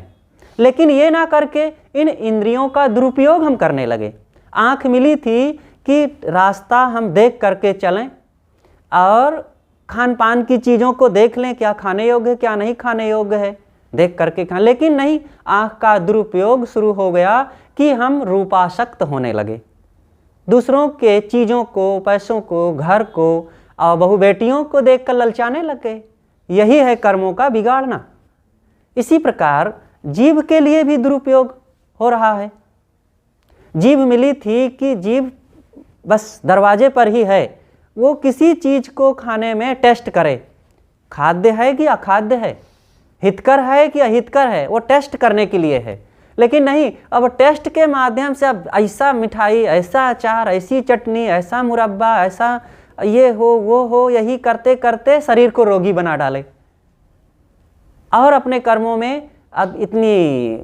Speaker 1: लेकिन ये ना करके इन इंद्रियों का दुरुपयोग हम करने लगे। आँख मिली थी कि रास्ता हम देख करके चलें और खान पान की चीज़ों को देख लें, क्या खाने योग्य है क्या नहीं खाने योग्य है, देख करके खाएं। लेकिन नहीं, आँख का दुरुपयोग शुरू हो गया कि हम रूपासक्त होने लगे। दूसरों के चीज़ों को पैसों को घर को और बहू बेटियों को देखकर ललचाने लग गए। यही है कर्मों का बिगाड़ना। इसी प्रकार जीभ के लिए भी दुरुपयोग हो रहा है। जीभ मिली थी कि जीभ बस दरवाजे पर ही है, वो किसी चीज़ को खाने में टेस्ट करे, खाद्य है कि अखाद्य है, हितकर है कि अहितकर है, वो टेस्ट करने के लिए है। लेकिन नहीं, अब टेस्ट के माध्यम से अब ऐसा मिठाई ऐसा अचार ऐसी चटनी ऐसा मुरब्बा ऐसा ये हो वो हो, यही करते करते शरीर को रोगी बना डाले और अपने कर्मों में अब इतनी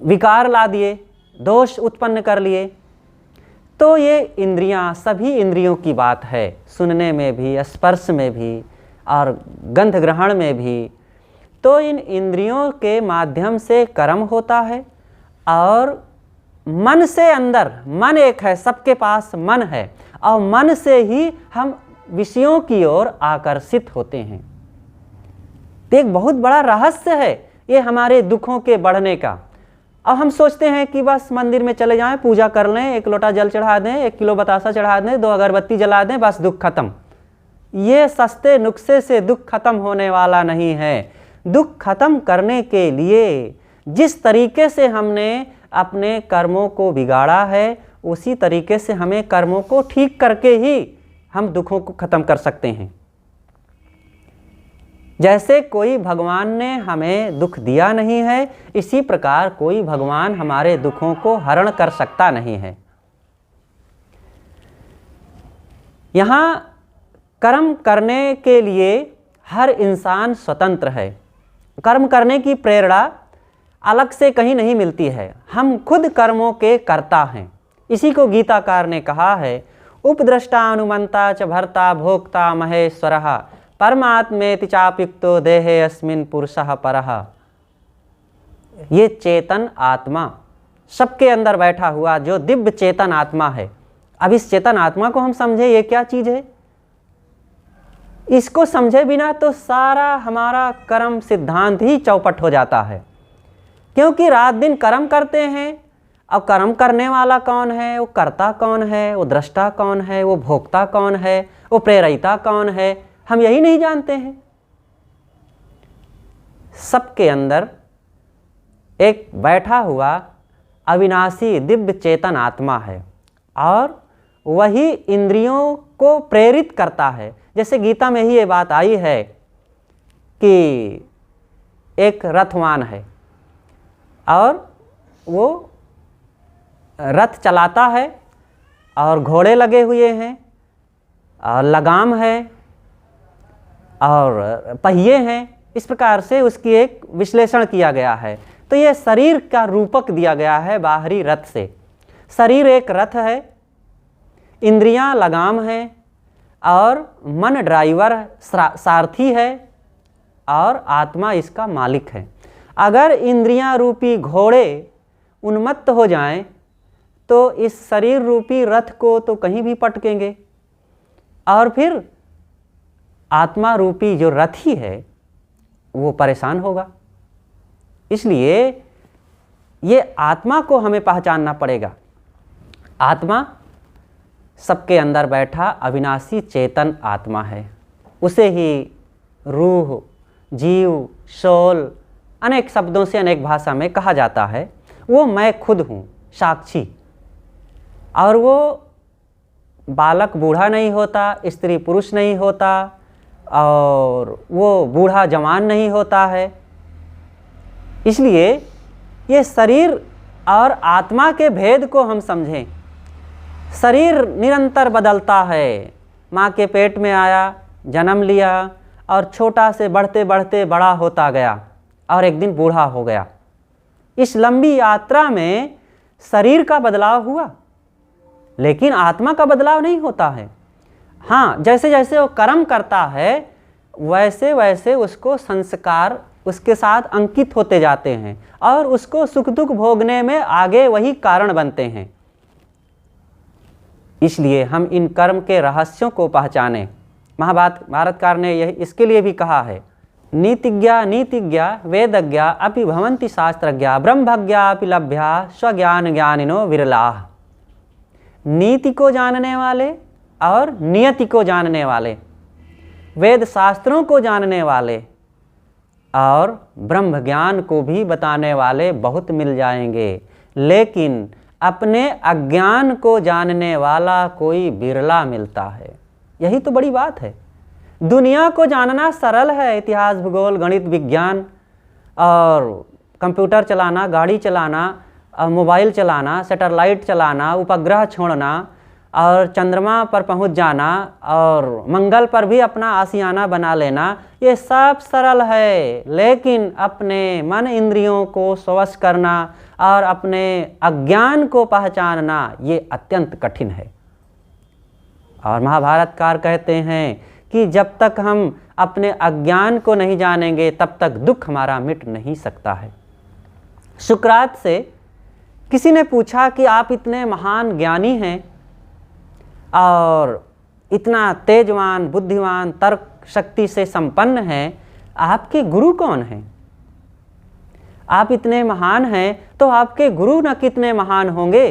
Speaker 1: विकार ला दिए, दोष उत्पन्न कर लिए। तो ये इंद्रियां, सभी इंद्रियों की बात है, सुनने में भी, स्पर्श में भी और गंध ग्रहण में भी। तो इन इंद्रियों के माध्यम से कर्म होता है और मन से अंदर, मन एक है, सबके पास मन है और मन से ही हम विषयों की ओर आकर्षित होते हैं। तो एक बहुत बड़ा रहस्य है ये हमारे दुखों के बढ़ने का। अब हम सोचते हैं कि बस मंदिर में चले जाएं, पूजा कर लें, 1 लोटा जल चढ़ा दें, 1 किलो बतासा चढ़ा दें, 2 अगरबत्ती जला दें, बस दुख खत्म। ये सस्ते नुस्खे से दुख खत्म होने वाला नहीं है। दुख खत्म करने के लिए जिस तरीके से हमने अपने कर्मों को बिगाड़ा है, उसी तरीके से हमें कर्मों को ठीक करके ही हम दुखों को खत्म कर सकते हैं। जैसे कोई भगवान ने हमें दुख दिया नहीं है, इसी प्रकार कोई भगवान हमारे दुखों को हरण कर सकता नहीं है। यहाँ कर्म करने के लिए हर इंसान स्वतंत्र है। कर्म करने की प्रेरणा अलग से कहीं नहीं मिलती है, हम खुद कर्मों के कर्ता हैं। इसी को गीताकार ने कहा है, उपद्रष्टा अनुमंता च भर्ता भोक्ता महेश्वरः परमात्मेति चाप्युक्तो देहे अस्मिन् पुरुषः परः। ये चेतन आत्मा सबके अंदर बैठा हुआ जो दिव्य चेतन आत्मा है। अब इस चेतन आत्मा को हम समझे ये क्या चीज है। इसको समझे बिना तो सारा हमारा कर्म सिद्धांत ही चौपट हो जाता है, क्योंकि रात दिन कर्म करते हैं। अब कर्म करने वाला कौन है, वो कर्ता कौन है, वो दृष्टा कौन है, वो भोक्ता कौन है, वो प्रेरिता कौन है, हम यही नहीं जानते हैं। सबके अंदर एक बैठा हुआ अविनाशी दिव्य चेतन आत्मा है और वही इंद्रियों को प्रेरित करता है। जैसे गीता में ही ये बात आई है कि एक रथवान है और वो रथ चलाता है और घोड़े लगे हुए हैं और लगाम है और पहिए हैं। इस प्रकार से उसकी एक विश्लेषण किया गया है। तो ये शरीर का रूपक दिया गया है बाहरी रथ से। शरीर एक रथ है, इंद्रियां लगाम है और मन ड्राइवर सारथी है और आत्मा इसका मालिक है। अगर इंद्रियां रूपी घोड़े उन्मत्त हो जाएं तो इस शरीर रूपी रथ को तो कहीं भी पटकेंगे और फिर आत्मा रूपी जो रथी है वो परेशान होगा। इसलिए ये आत्मा को हमें पहचानना पड़ेगा। आत्मा सबके अंदर बैठा अविनाशी चेतन आत्मा है। उसे ही रूह, जीव, सोल अनेक शब्दों से अनेक भाषा में कहा जाता है। वो मैं खुद हूँ, साक्षी। और वो बालक बूढ़ा नहीं होता, स्त्री पुरुष नहीं होता और वो बूढ़ा जवान नहीं होता है। इसलिए ये शरीर और आत्मा के भेद को हम समझें। शरीर निरंतर बदलता है। माँ के पेट में आया, जन्म लिया और छोटा से बढ़ते बढ़ते बड़ा होता गया और एक दिन बूढ़ा हो गया। इस लंबी यात्रा में शरीर का बदलाव हुआ, लेकिन आत्मा का बदलाव नहीं होता है। हाँ, जैसे जैसे वो कर्म करता है वैसे वैसे उसको संस्कार उसके साथ अंकित होते जाते हैं और उसको सुख दुख भोगने में आगे वही कारण बनते हैं। इसलिए हम इन कर्म के रहस्यों को पहचानें। भारतकार ने यह इसके लिए भी कहा है, नीतिज्ञा नीतिज्ञा वेदज्ञा अपि भवन्ति शास्त्रज्ञा ब्रह्मज्ञा अपि लभ्या स्वज्ञान ज्ञानिनो विरलाः। नीति को जानने वाले और नियति को जानने वाले, वेद शास्त्रों को जानने वाले और ब्रह्म ज्ञान को भी बताने वाले बहुत मिल जाएंगे, लेकिन अपने अज्ञान को जानने वाला कोई बिरला मिलता है। यही तो बड़ी बात है। दुनिया को जानना सरल है, इतिहास, भूगोल, गणित, विज्ञान और कंप्यूटर चलाना, गाड़ी चलाना, मोबाइल चलाना, सैटेलाइट चलाना, उपग्रह छोड़ना और चंद्रमा पर पहुंच जाना और मंगल पर भी अपना आशियाना बना लेना, ये सब सरल है, लेकिन अपने मन इंद्रियों को स्वश करना और अपने अज्ञान को पहचानना ये अत्यंत कठिन है। और महाभारतकार कहते हैं कि जब तक हम अपने अज्ञान को नहीं जानेंगे तब तक दुख हमारा मिट नहीं सकता है। सुकरात से किसी ने पूछा कि आप इतने महान ज्ञानी हैं और इतना तेजवान, बुद्धिमान, तर्क शक्ति से संपन्न हैं, आपके गुरु कौन हैं? आप इतने महान हैं तो आपके गुरु न कितने महान होंगे?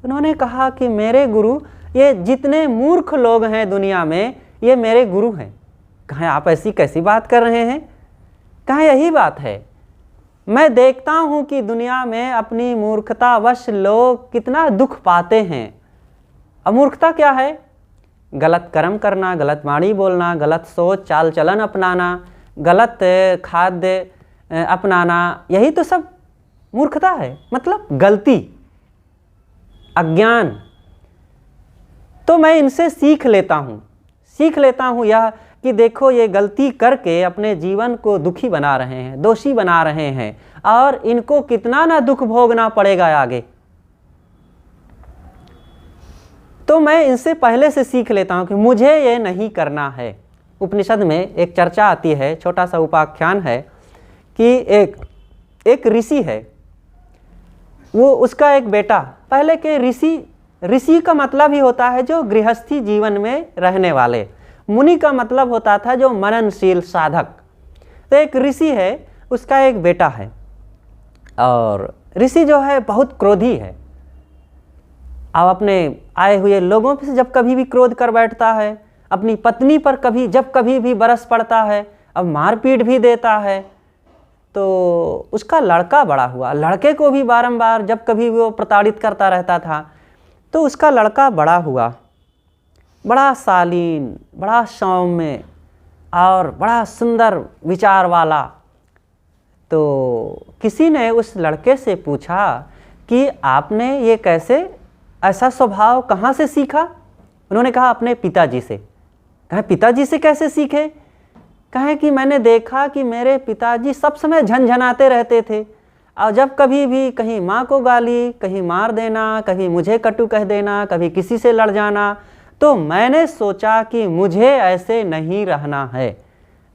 Speaker 1: उन्होंने कहा कि मेरे गुरु, ये जितने मूर्ख लोग हैं दुनिया में, ये मेरे गुरु हैं। कहें आप ऐसी कैसी बात कर रहे हैं? कहें यही बात है, मैं देखता हूँ कि दुनिया में अपनी मूर्खतावश लोग कितना दुख पाते हैं। अब मूर्खता क्या है? गलत कर्म करना, गलत वाणी बोलना, गलत सोच चाल चलन अपनाना, गलत खाद्य अपनाना, यही तो सब मूर्खता है, मतलब गलती, अज्ञान। तो मैं इनसे सीख लेता हूँ यह कि देखो ये गलती करके अपने जीवन को दुखी बना रहे हैं, दोषी बना रहे हैं, और इनको कितना ना दुख भोगना पड़ेगा आगे। तो मैं इनसे पहले से सीख लेता हूँ कि मुझे ये नहीं करना है। उपनिषद में एक चर्चा आती है, छोटा सा उपाख्यान है कि एक ऋषि है, वो उसका एक बेटा, पहले के ऋषि का मतलब ही होता है जो गृहस्थी जीवन में रहने वाले, मुनि का मतलब होता था जो मननशील साधक। तो एक ऋषि है, उसका एक बेटा है, और ऋषि जो है बहुत क्रोधी है। अब अपने आए हुए लोगों से जब कभी भी क्रोध कर बैठता है, अपनी पत्नी पर जब कभी भी बरस पड़ता है, अब मारपीट भी देता है। तो उसका लड़का बड़ा हुआ, लड़के को भी बारंबार जब कभी वो प्रताड़ित करता रहता था, तो उसका लड़का बड़ा हुआ, बड़ा शालीन, बड़ा सौम्य और बड़ा सुंदर विचार वाला। तो किसी ने उस लड़के से पूछा कि आपने ये कैसे, ऐसा स्वभाव कहाँ से सीखा? उन्होंने कहा अपने पिताजी से। कहा पिताजी से कैसे सीखे? कहें कि मैंने देखा कि मेरे पिताजी सब समय झनझनाते रहते थे, और जब कभी भी कहीं माँ को गाली, कहीं मार देना, कभी मुझे कटु कह देना, कभी किसी से लड़ जाना, तो मैंने सोचा कि मुझे ऐसे नहीं रहना है,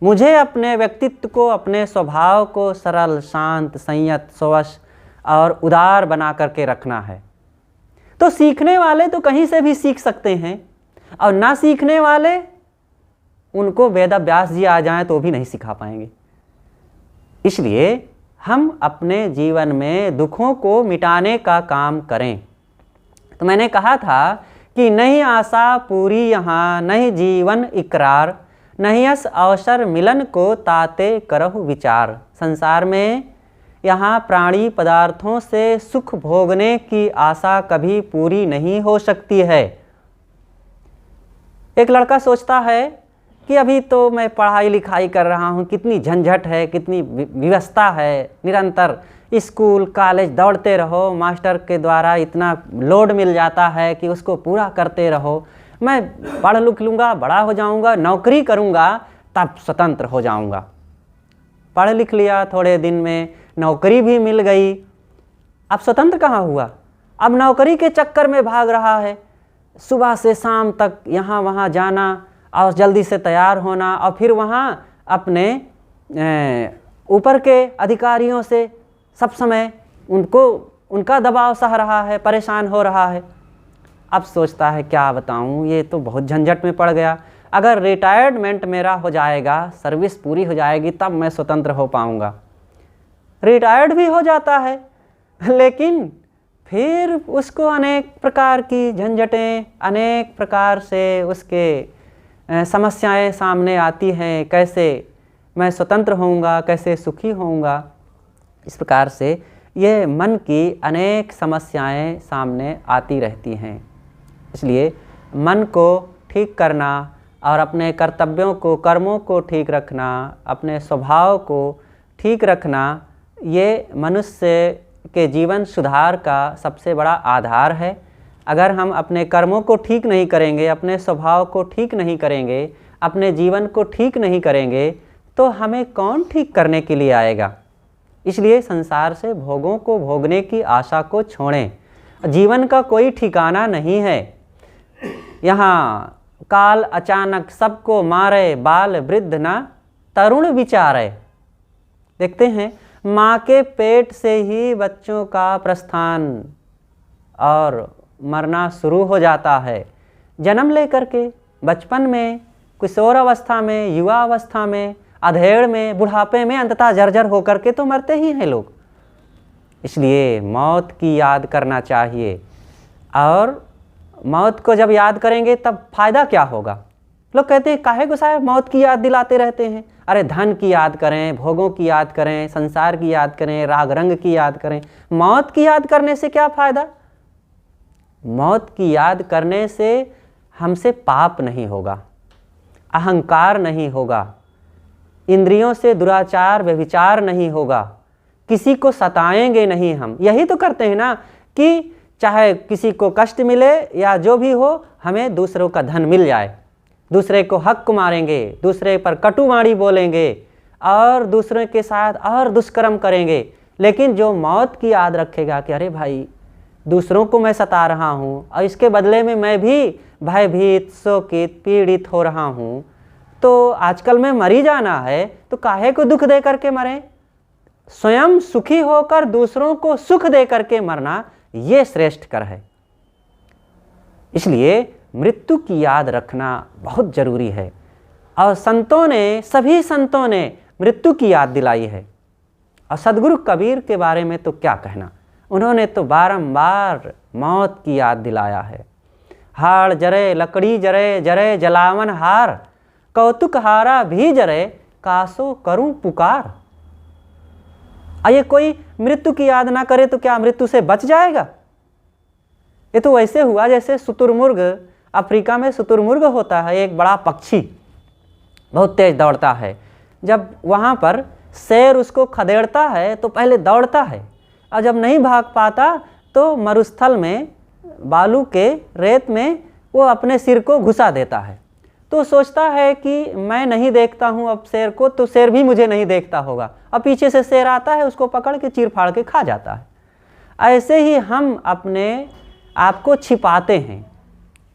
Speaker 1: मुझे अपने व्यक्तित्व को, अपने स्वभाव को सरल, शांत, संयत, स्वश और उदार बना करके रखना है। तो सीखने वाले तो कहीं से भी सीख सकते हैं, और ना सीखने वाले, उनको वेद व्यास जी आ जाएं तो भी नहीं सिखा पाएंगे। इसलिए हम अपने जीवन में दुखों को मिटाने का काम करें। तो मैंने कहा था कि नहीं आशा पूरी यहाँ, नहीं जीवन इकरार, नहीं यस अवसर मिलन को ताते करहु विचार। संसार में यहाँ प्राणी पदार्थों से सुख भोगने की आशा कभी पूरी नहीं हो सकती है। एक लड़का सोचता है कि अभी तो मैं पढ़ाई लिखाई कर रहा हूँ, कितनी झंझट है, कितनी व्यवस्था है, निरंतर स्कूल कॉलेज दौड़ते रहो, मास्टर के द्वारा इतना लोड मिल जाता है कि उसको पूरा करते रहो। मैं पढ़ लिख लूँगा, बड़ा हो जाऊँगा, नौकरी करूँगा, तब स्वतंत्र हो जाऊँगा। पढ़ लिख लिया, थोड़े दिन में नौकरी भी मिल गई, अब स्वतंत्र कहाँ हुआ? अब नौकरी के चक्कर में भाग रहा है, सुबह से शाम तक यहाँ वहाँ जाना और जल्दी से तैयार होना, और फिर वहाँ अपने ऊपर के अधिकारियों से सब समय उनका दबाव सह रहा है, परेशान हो रहा है। अब सोचता है क्या बताऊँ, ये तो बहुत झंझट में पड़ गया। अगर रिटायरमेंट मेरा हो जाएगा, सर्विस पूरी हो जाएगी, तब मैं स्वतंत्र हो पाऊँगा। रिटायर्ड भी हो जाता है, लेकिन फिर उसको अनेक प्रकार की झंझटें, अनेक प्रकार से उसके समस्याएं सामने आती हैं। कैसे मैं स्वतंत्र होऊंगा, कैसे सुखी होऊंगा? इस प्रकार से ये मन की अनेक समस्याएं सामने आती रहती हैं। इसलिए मन को ठीक करना और अपने कर्तव्यों को, कर्मों को ठीक रखना, अपने स्वभाव को ठीक रखना, ये मनुष्य के जीवन सुधार का सबसे बड़ा आधार है। अगर हम अपने कर्मों को ठीक नहीं करेंगे, अपने स्वभाव को ठीक नहीं करेंगे, अपने जीवन को ठीक नहीं करेंगे, तो हमें कौन ठीक करने के लिए आएगा। इसलिए संसार से भोगों को भोगने की आशा को छोड़ें। जीवन का कोई ठिकाना नहीं है। यहाँ काल अचानक सबको मारे, बाल वृद्ध ना तरुण विचारे। देखते हैं, माँ के पेट से ही बच्चों का प्रस्थान और मरना शुरू हो जाता है। जन्म लेकर के बचपन में, किशोर अवस्था में, युवा अवस्था में, अधेड़ में, बुढ़ापे में, अंततः जर्जर होकर के तो मरते ही हैं लोग। इसलिए मौत की याद करना चाहिए, और मौत को जब याद करेंगे तब फायदा क्या होगा। लोग कहते हैं काहे को साहब मौत की याद दिलाते रहते हैं। अरे धन की याद करें, भोगों की याद करें, संसार की याद करें, राग रंग की याद करें, मौत की याद करने से क्या फायदा। मौत की याद करने से हमसे पाप नहीं होगा, अहंकार नहीं होगा, इंद्रियों से दुराचार व्यभिचार नहीं होगा, किसी को सताएंगे नहीं हम। यही तो करते हैं ना कि चाहे किसी को कष्ट मिले या जो भी हो, हमें दूसरों का धन मिल जाए, दूसरे को हक मारेंगे, दूसरे पर कटुवाणी बोलेंगे और दूसरों के साथ और दुष्कर्म करेंगे। लेकिन जो मौत की याद रखेगा कि अरे भाई दूसरों को मैं सता रहा हूँ और इसके बदले में मैं भी भयभीत, शोकित, पीड़ित हो रहा हूँ, तो आजकल में मरी जाना है, तो काहे को दुख दे करके मरें। स्वयं सुखी होकर दूसरों को सुख दे करके मरना, ये श्रेष्ठ कर है। इसलिए मृत्यु की याद रखना बहुत जरूरी है। और संतों ने, सभी संतों ने मृत्यु की याद दिलाई है। और सदगुरु कबीर के बारे में तो क्या कहना, उन्होंने तो बारंबार मौत की याद दिलाया है। हाड़ जरे लकड़ी जरे, जरे जलावन हार, कौतुक हारा भी जरे, कासो करूं पुकार। ये कोई मृत्यु की याद ना करे तो क्या मृत्यु से बच जाएगा। ये तो वैसे हुआ जैसे शुतुरमुर्ग, अफ्रीका में शुतुरमुर्ग होता है, एक बड़ा पक्षी, बहुत तेज दौड़ता है। जब वहाँ पर शेर उसको खदेड़ता है तो पहले दौड़ता है, और जब नहीं भाग पाता तो मरुस्थल में, बालू के रेत में वो अपने सिर को घुसा देता है। तो सोचता है कि मैं नहीं देखता हूँ अब शेर को, तो शेर भी मुझे नहीं देखता होगा। अब पीछे से शेर आता है, उसको पकड़ के चीर फाड़ के खा जाता है। ऐसे ही हम अपने आप को छिपाते हैं।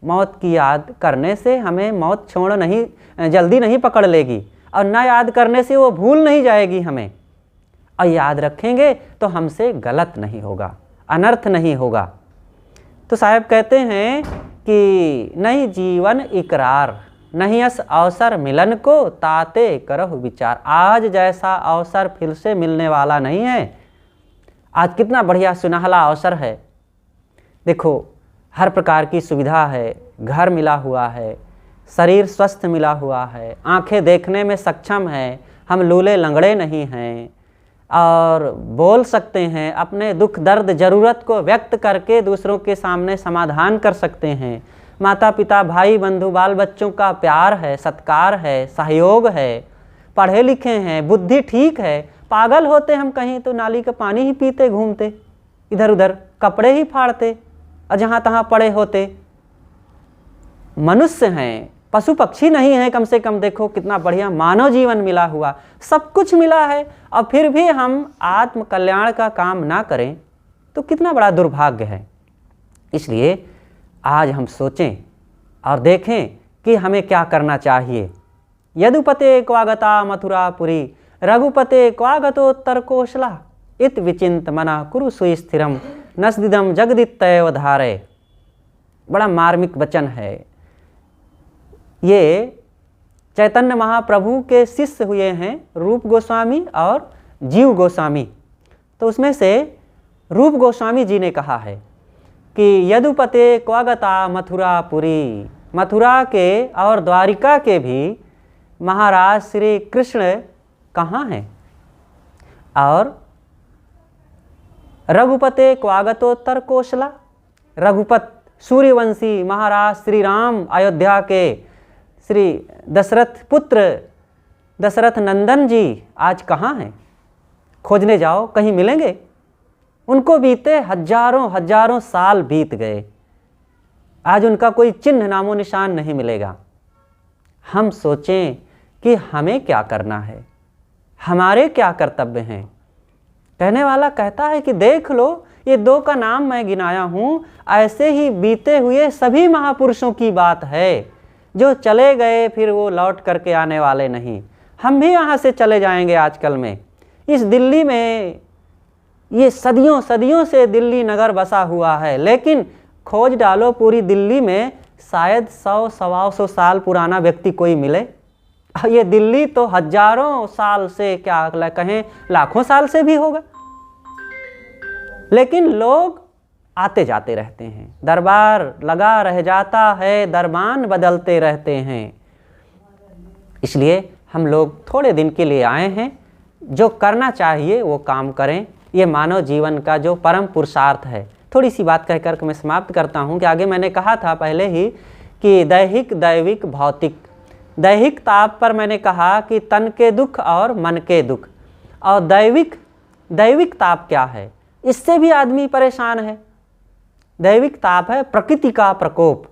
Speaker 1: मौत की याद करने से हमें मौत छोड़ नहीं, जल्दी नहीं पकड़ लेगी, और ना याद करने से वो भूल नहीं जाएगी हमें। और याद रखेंगे तो हमसे गलत नहीं होगा, अनर्थ नहीं होगा। तो साहब कहते हैं कि नहीं जीवन इकरार, नहीं अस अवसर मिलन को, ताते करहु विचार। आज जैसा अवसर फिर से मिलने वाला नहीं है। आज कितना बढ़िया सुनहला अवसर है। देखो, हर प्रकार की सुविधा है, घर मिला हुआ है, शरीर स्वस्थ मिला हुआ है, आंखें देखने में सक्षम है, हम लूले लंगड़े नहीं हैं, और बोल सकते हैं, अपने दुख दर्द ज़रूरत को व्यक्त करके दूसरों के सामने समाधान कर सकते हैं। माता पिता, भाई बंधु, बाल बच्चों का प्यार है, सत्कार है, सहयोग है, पढ़े लिखे हैं, बुद्धि ठीक है। पागल होते हम कहीं तो नाली का पानी ही पीते घूमते, इधर उधर कपड़े ही फाड़ते और जहाँ तहाँ पड़े होते। मनुष्य हैं, पशु पक्षी नहीं हैं। कम से कम देखो कितना बढ़िया मानव जीवन मिला हुआ, सब कुछ मिला है, और फिर भी हम आत्म कल्याण का काम ना करें तो कितना बड़ा दुर्भाग्य है। इसलिए आज हम सोचें और देखें कि हमें क्या करना चाहिए। यदुपते क्वागता मथुरापुरी, रघुपते क्वागतोत्तर कोशला, इत विचिंत मना कुरु सुस्थिरम, नस्दिदम जगदित्यव धारे। बड़ा मार्मिक वचन है। ये चैतन्य महाप्रभु के शिष्य हुए हैं रूप गोस्वामी और जीव गोस्वामी। तो उसमें से रूप गोस्वामी जी ने कहा है कि यदुपते क्वागता मथुरापुरी, मथुरा के और द्वारिका के भी महाराज श्री कृष्ण कहाँ हैं, और रघुपते क्वागतोत्तर कोशला, रघुपत सूर्यवंशी महाराज श्री राम, अयोध्या के श्री दशरथ पुत्र दशरथ नंदन जी आज कहाँ हैं। खोजने जाओ, कहीं मिलेंगे। उनको बीते हजारों हजारों साल बीत गए, आज उनका कोई चिन्ह नामो निशान नहीं मिलेगा। हम सोचें कि हमें क्या करना है, हमारे क्या कर्तव्य हैं। कहने वाला कहता है कि देख लो, ये 2 का नाम मैं गिनाया हूँ, ऐसे ही बीते हुए सभी महापुरुषों की बात है, जो चले गए फिर वो लौट करके आने वाले नहीं। हम भी यहाँ से चले जाएंगे आजकल में। इस दिल्ली में ये सदियों सदियों से दिल्ली नगर बसा हुआ है, लेकिन खोज डालो पूरी दिल्ली में, शायद 100-125 साल पुराना व्यक्ति कोई मिले। ये दिल्ली तो हजारों साल से, क्या कहें लाखों साल से भी होगा, लेकिन लोग आते जाते रहते हैं, दरबार लगा रह जाता है, दरबान बदलते रहते हैं। इसलिए हम लोग थोड़े दिन के लिए आए हैं, जो करना चाहिए वो काम करें। ये मानव जीवन का जो परम पुरुषार्थ है। थोड़ी सी बात कहकर मैं समाप्त करता हूँ कि आगे मैंने कहा था पहले ही कि दैहिक, दैविक, भौतिक। दैहिक ताप पर मैंने कहा कि तन के दुख और मन के दुख, और दैविक ताप क्या है, इससे भी आदमी परेशान है। दैविक ताप है प्रकृति का प्रकोप,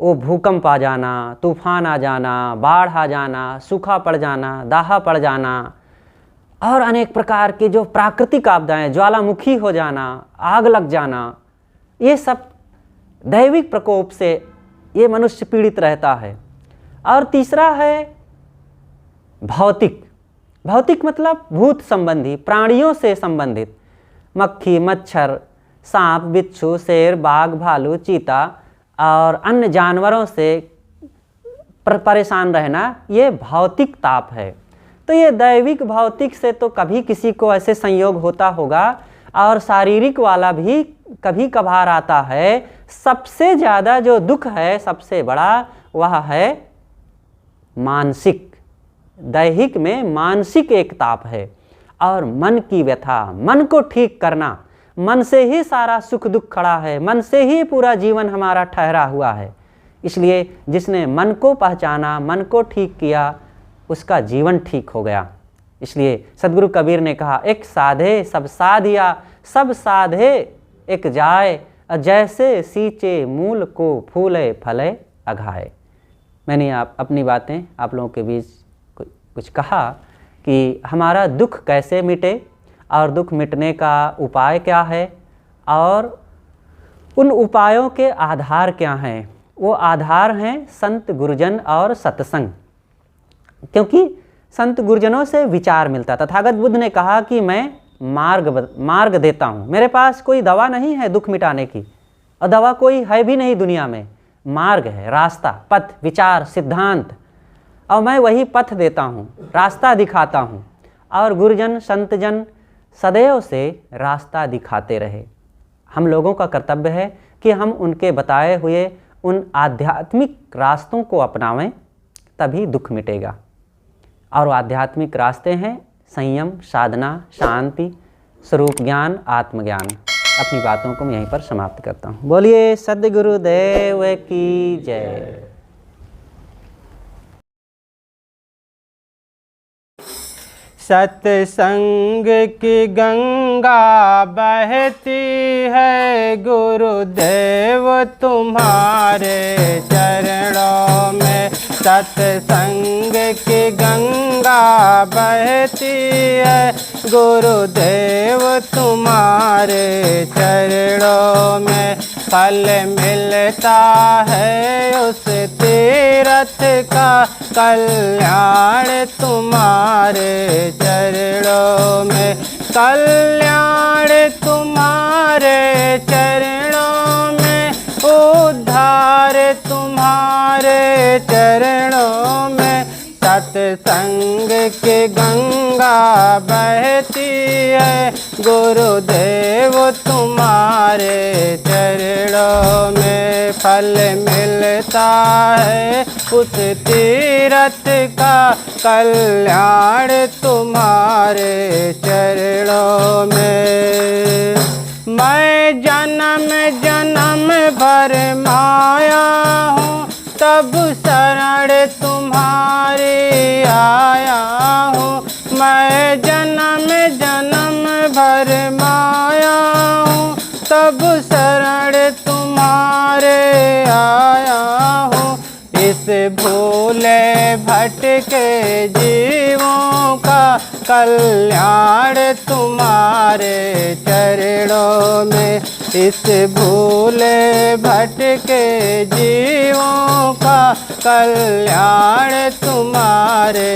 Speaker 1: वो भूकंप आ जाना, तूफान आ जाना, बाढ़ आ जाना, सूखा पड़ जाना, दाहा पड़ जाना, और अनेक प्रकार के जो प्राकृतिक आपदाएं, ज्वालामुखी हो जाना, आग लग जाना, ये सब दैविक प्रकोप से ये मनुष्य पीड़ित रहता है। और तीसरा है भौतिक। भौतिक मतलब भूत संबंधी, प्राणियों से संबंधित, मक्खी, मच्छर, सांप, बिच्छू, शेर, बाघ, भालू, चीता और अन्य जानवरों से परेशान रहना, ये भौतिक ताप है। तो ये दैविक भौतिक से तो कभी किसी को ऐसे संयोग होता होगा, और शारीरिक वाला भी कभी कभार आता है। सबसे ज़्यादा जो दुख है, सबसे बड़ा, वह है मानसिक। दैहिक में मानसिक एक ताप है, और मन की व्यथा, मन को ठीक करना। मन से ही सारा सुख दुख खड़ा है, मन से ही पूरा जीवन हमारा ठहरा हुआ है। इसलिए जिसने मन को पहचाना, मन को ठीक किया, उसका जीवन ठीक हो गया। इसलिए सदगुरु कबीर ने कहा, एक साधे सब साधिया, सब साधे एक जाए, जैसे सींचे मूल को फूले फले अघाए। मैंने अपनी बातें आप लोगों के बीच कुछ कहा कि हमारा दुख कैसे मिटे, और दुख मिटने का उपाय क्या है, और उन उपायों के आधार क्या हैं। वो आधार हैं संत गुरुजन और सत्संग, क्योंकि संत गुरुजनों से विचार मिलता। तथागत बुद्ध ने कहा कि मैं मार्ग देता हूँ, मेरे पास कोई दवा नहीं है दुख मिटाने की, और दवा कोई है भी नहीं दुनिया में। मार्ग है, रास्ता, पथ, विचार, सिद्धांत, और मैं वही पथ देता हूँ, रास्ता दिखाता हूँ। और गुरुजन संतजन सदैव से रास्ता दिखाते रहे। हम लोगों का कर्तव्य है कि हम उनके बताए हुए उन आध्यात्मिक रास्तों को अपनावें, तभी दुख मिटेगा। और वो आध्यात्मिक रास्ते हैं संयम, साधना, शांति, स्वरूप ज्ञान, आत्मज्ञान। अपनी बातों को मैं यहीं पर समाप्त करता हूँ। बोलिए सद्गुरुदेव की जय।
Speaker 3: सत्संग की गंगा बहती है, गुरुदेव तुम्हारे चरणों में। सत्संग की गंगा बहती है, गुरुदेव तुम्हारे चरणों में। फल मिलता है उस तीरथ का, कल्याण तुम्हारे चरणों में। कल्याण तुम्हारे चरणों में, उद्धार तुम्हारे चरणों में। सत्संग की गंगा बहती है, गुरुदेव तुम्हारे चरणों में। फल मिलता है उस तीरथ का, कल्याण तुम्हारे चरणों में। मैं जन्म जन्म भर माया हूँ, तब शरण तुम्हारी आया हूँ। मैं जन्म जन्म भर माया हूँ, तब शरण तुम्हारे आया हूँ। इस भूले भटके जीवों का कल्याण तुम्हारे चरणों में। इस भूले भटके जीवों का कल्याण तुम्हारे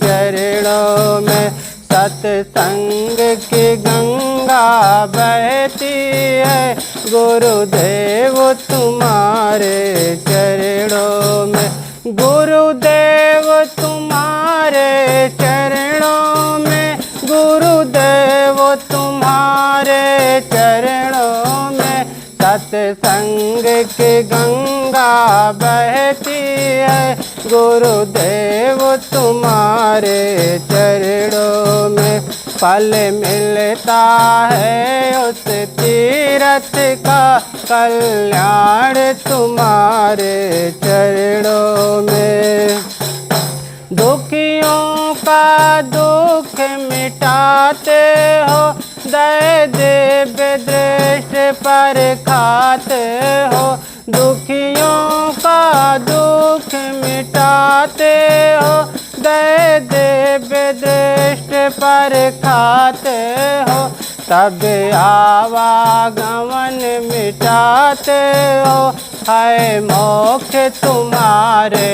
Speaker 3: चरणों में। सत्संग की गंगा बहती है गुरुदेव तुम्हारे चरणों में। गुरुदेव तुम्हारे चरणों में, गुरुदेव तुम्हारे चरणों में। सत्संग की गंगा बहती है गुरुदेव तुम्हारे चरणों में। फल मिलता है उस तीरथ का कल्याण तुम्हारे चरणों में। दुखियों का दुख मिटाते हो, दया दिव्य दृष्टि पर खाते हो। दुखियों का दुख मिटाते हो, दया दिव्य दृष्टि पर खाते हो। तब आवागमन मिटाते हो, है मोक्ष तुम्हारे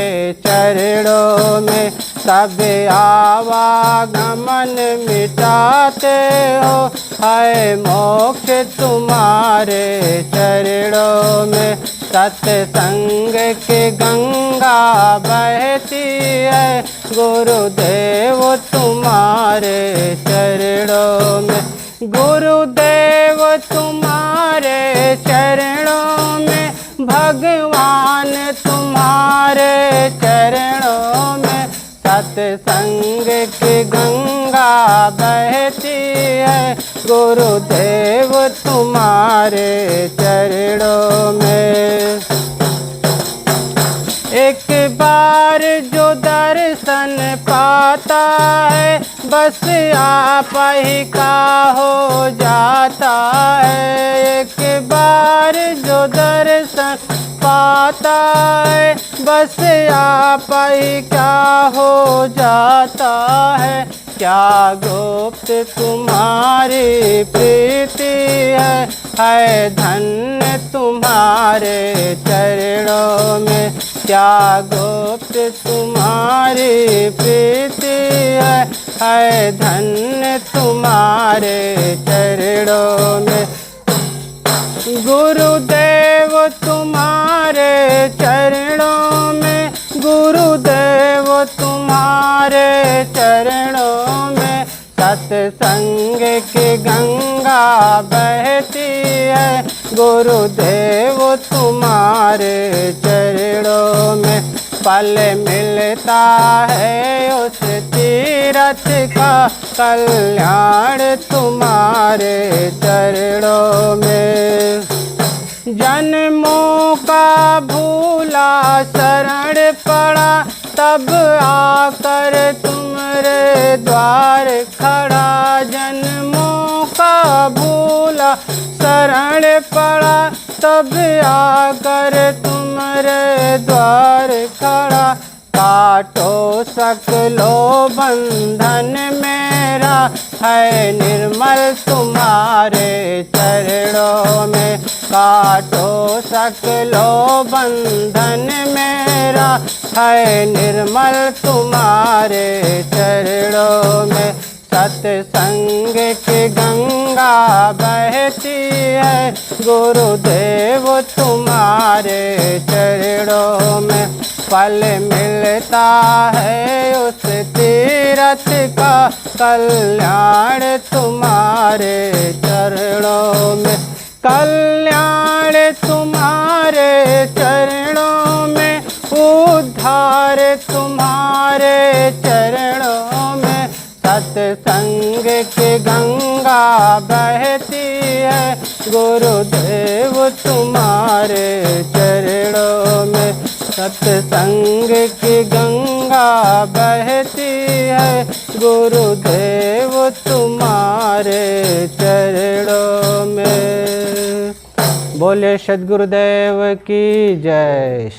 Speaker 3: चरणों में। तब आवागमन मिटाते हो, है मोक्ष तुम्हारे चरणों में। सत्संग की गंगा बहती है गुरुदेव तुम्हारे चरणों में। गुरुदेव तुम्हारे चरणों में, भगवान तुम्हारे चरणों में। सत्संग की गंगा बहती है गुरुदेव तुम्हारे चरणों में। एक बार जो दर्शन पाता है, बस आप ही का हो जाता है। एक बार जो दर्शन पाता है, बस आप ही का हो जाता है। क्या गुप्त तुम्हारी प्रीति है धन्य तुम्हारे चरणों में। क्या गुप्त तुम्हारी प्रीति है धन्य तुम्हारे चरणों में। गुरुदेव तुम्हारे चरणों में, गुरुदेव तुम्हारे चरणों में। सत्संग की गंगा बहती है गुरुदेव तुम्हारे चरणों में। फल मिलता है उस तीरथ का कल्याण तुम्हारे चरणों में। जन्मों का भूला शरण पड़ा, तब आकर तुम्हारे द्वार खड़ा। जन्मों का भूला शरण पड़ा, तब आकर तुम्हारे द्वार खड़ा। काटो सकलो बंधन मेरा, है निर्मल तुम्हारे चरणों में। काटो सकलो बंधन मेरा, है निर्मल तुम्हारे चरणों में। सत्संग की गंगा बहती है गुरुदेव तुम्हारे चरणों में। फल मिलता है उस तीरथ का कल्याण तुम्हारे चरणों में। कल्याण तुम्हारे चरणों में, उद्धार तुम्हारे चरणों में। सत्संग की गंगा बहती है गुरुदेव तुम्हारे चरणों में। सत्संग की गंगा बहती है गुरुदेव तुम्हारे चरणों में। बोले सद्गुरुदेव की जय।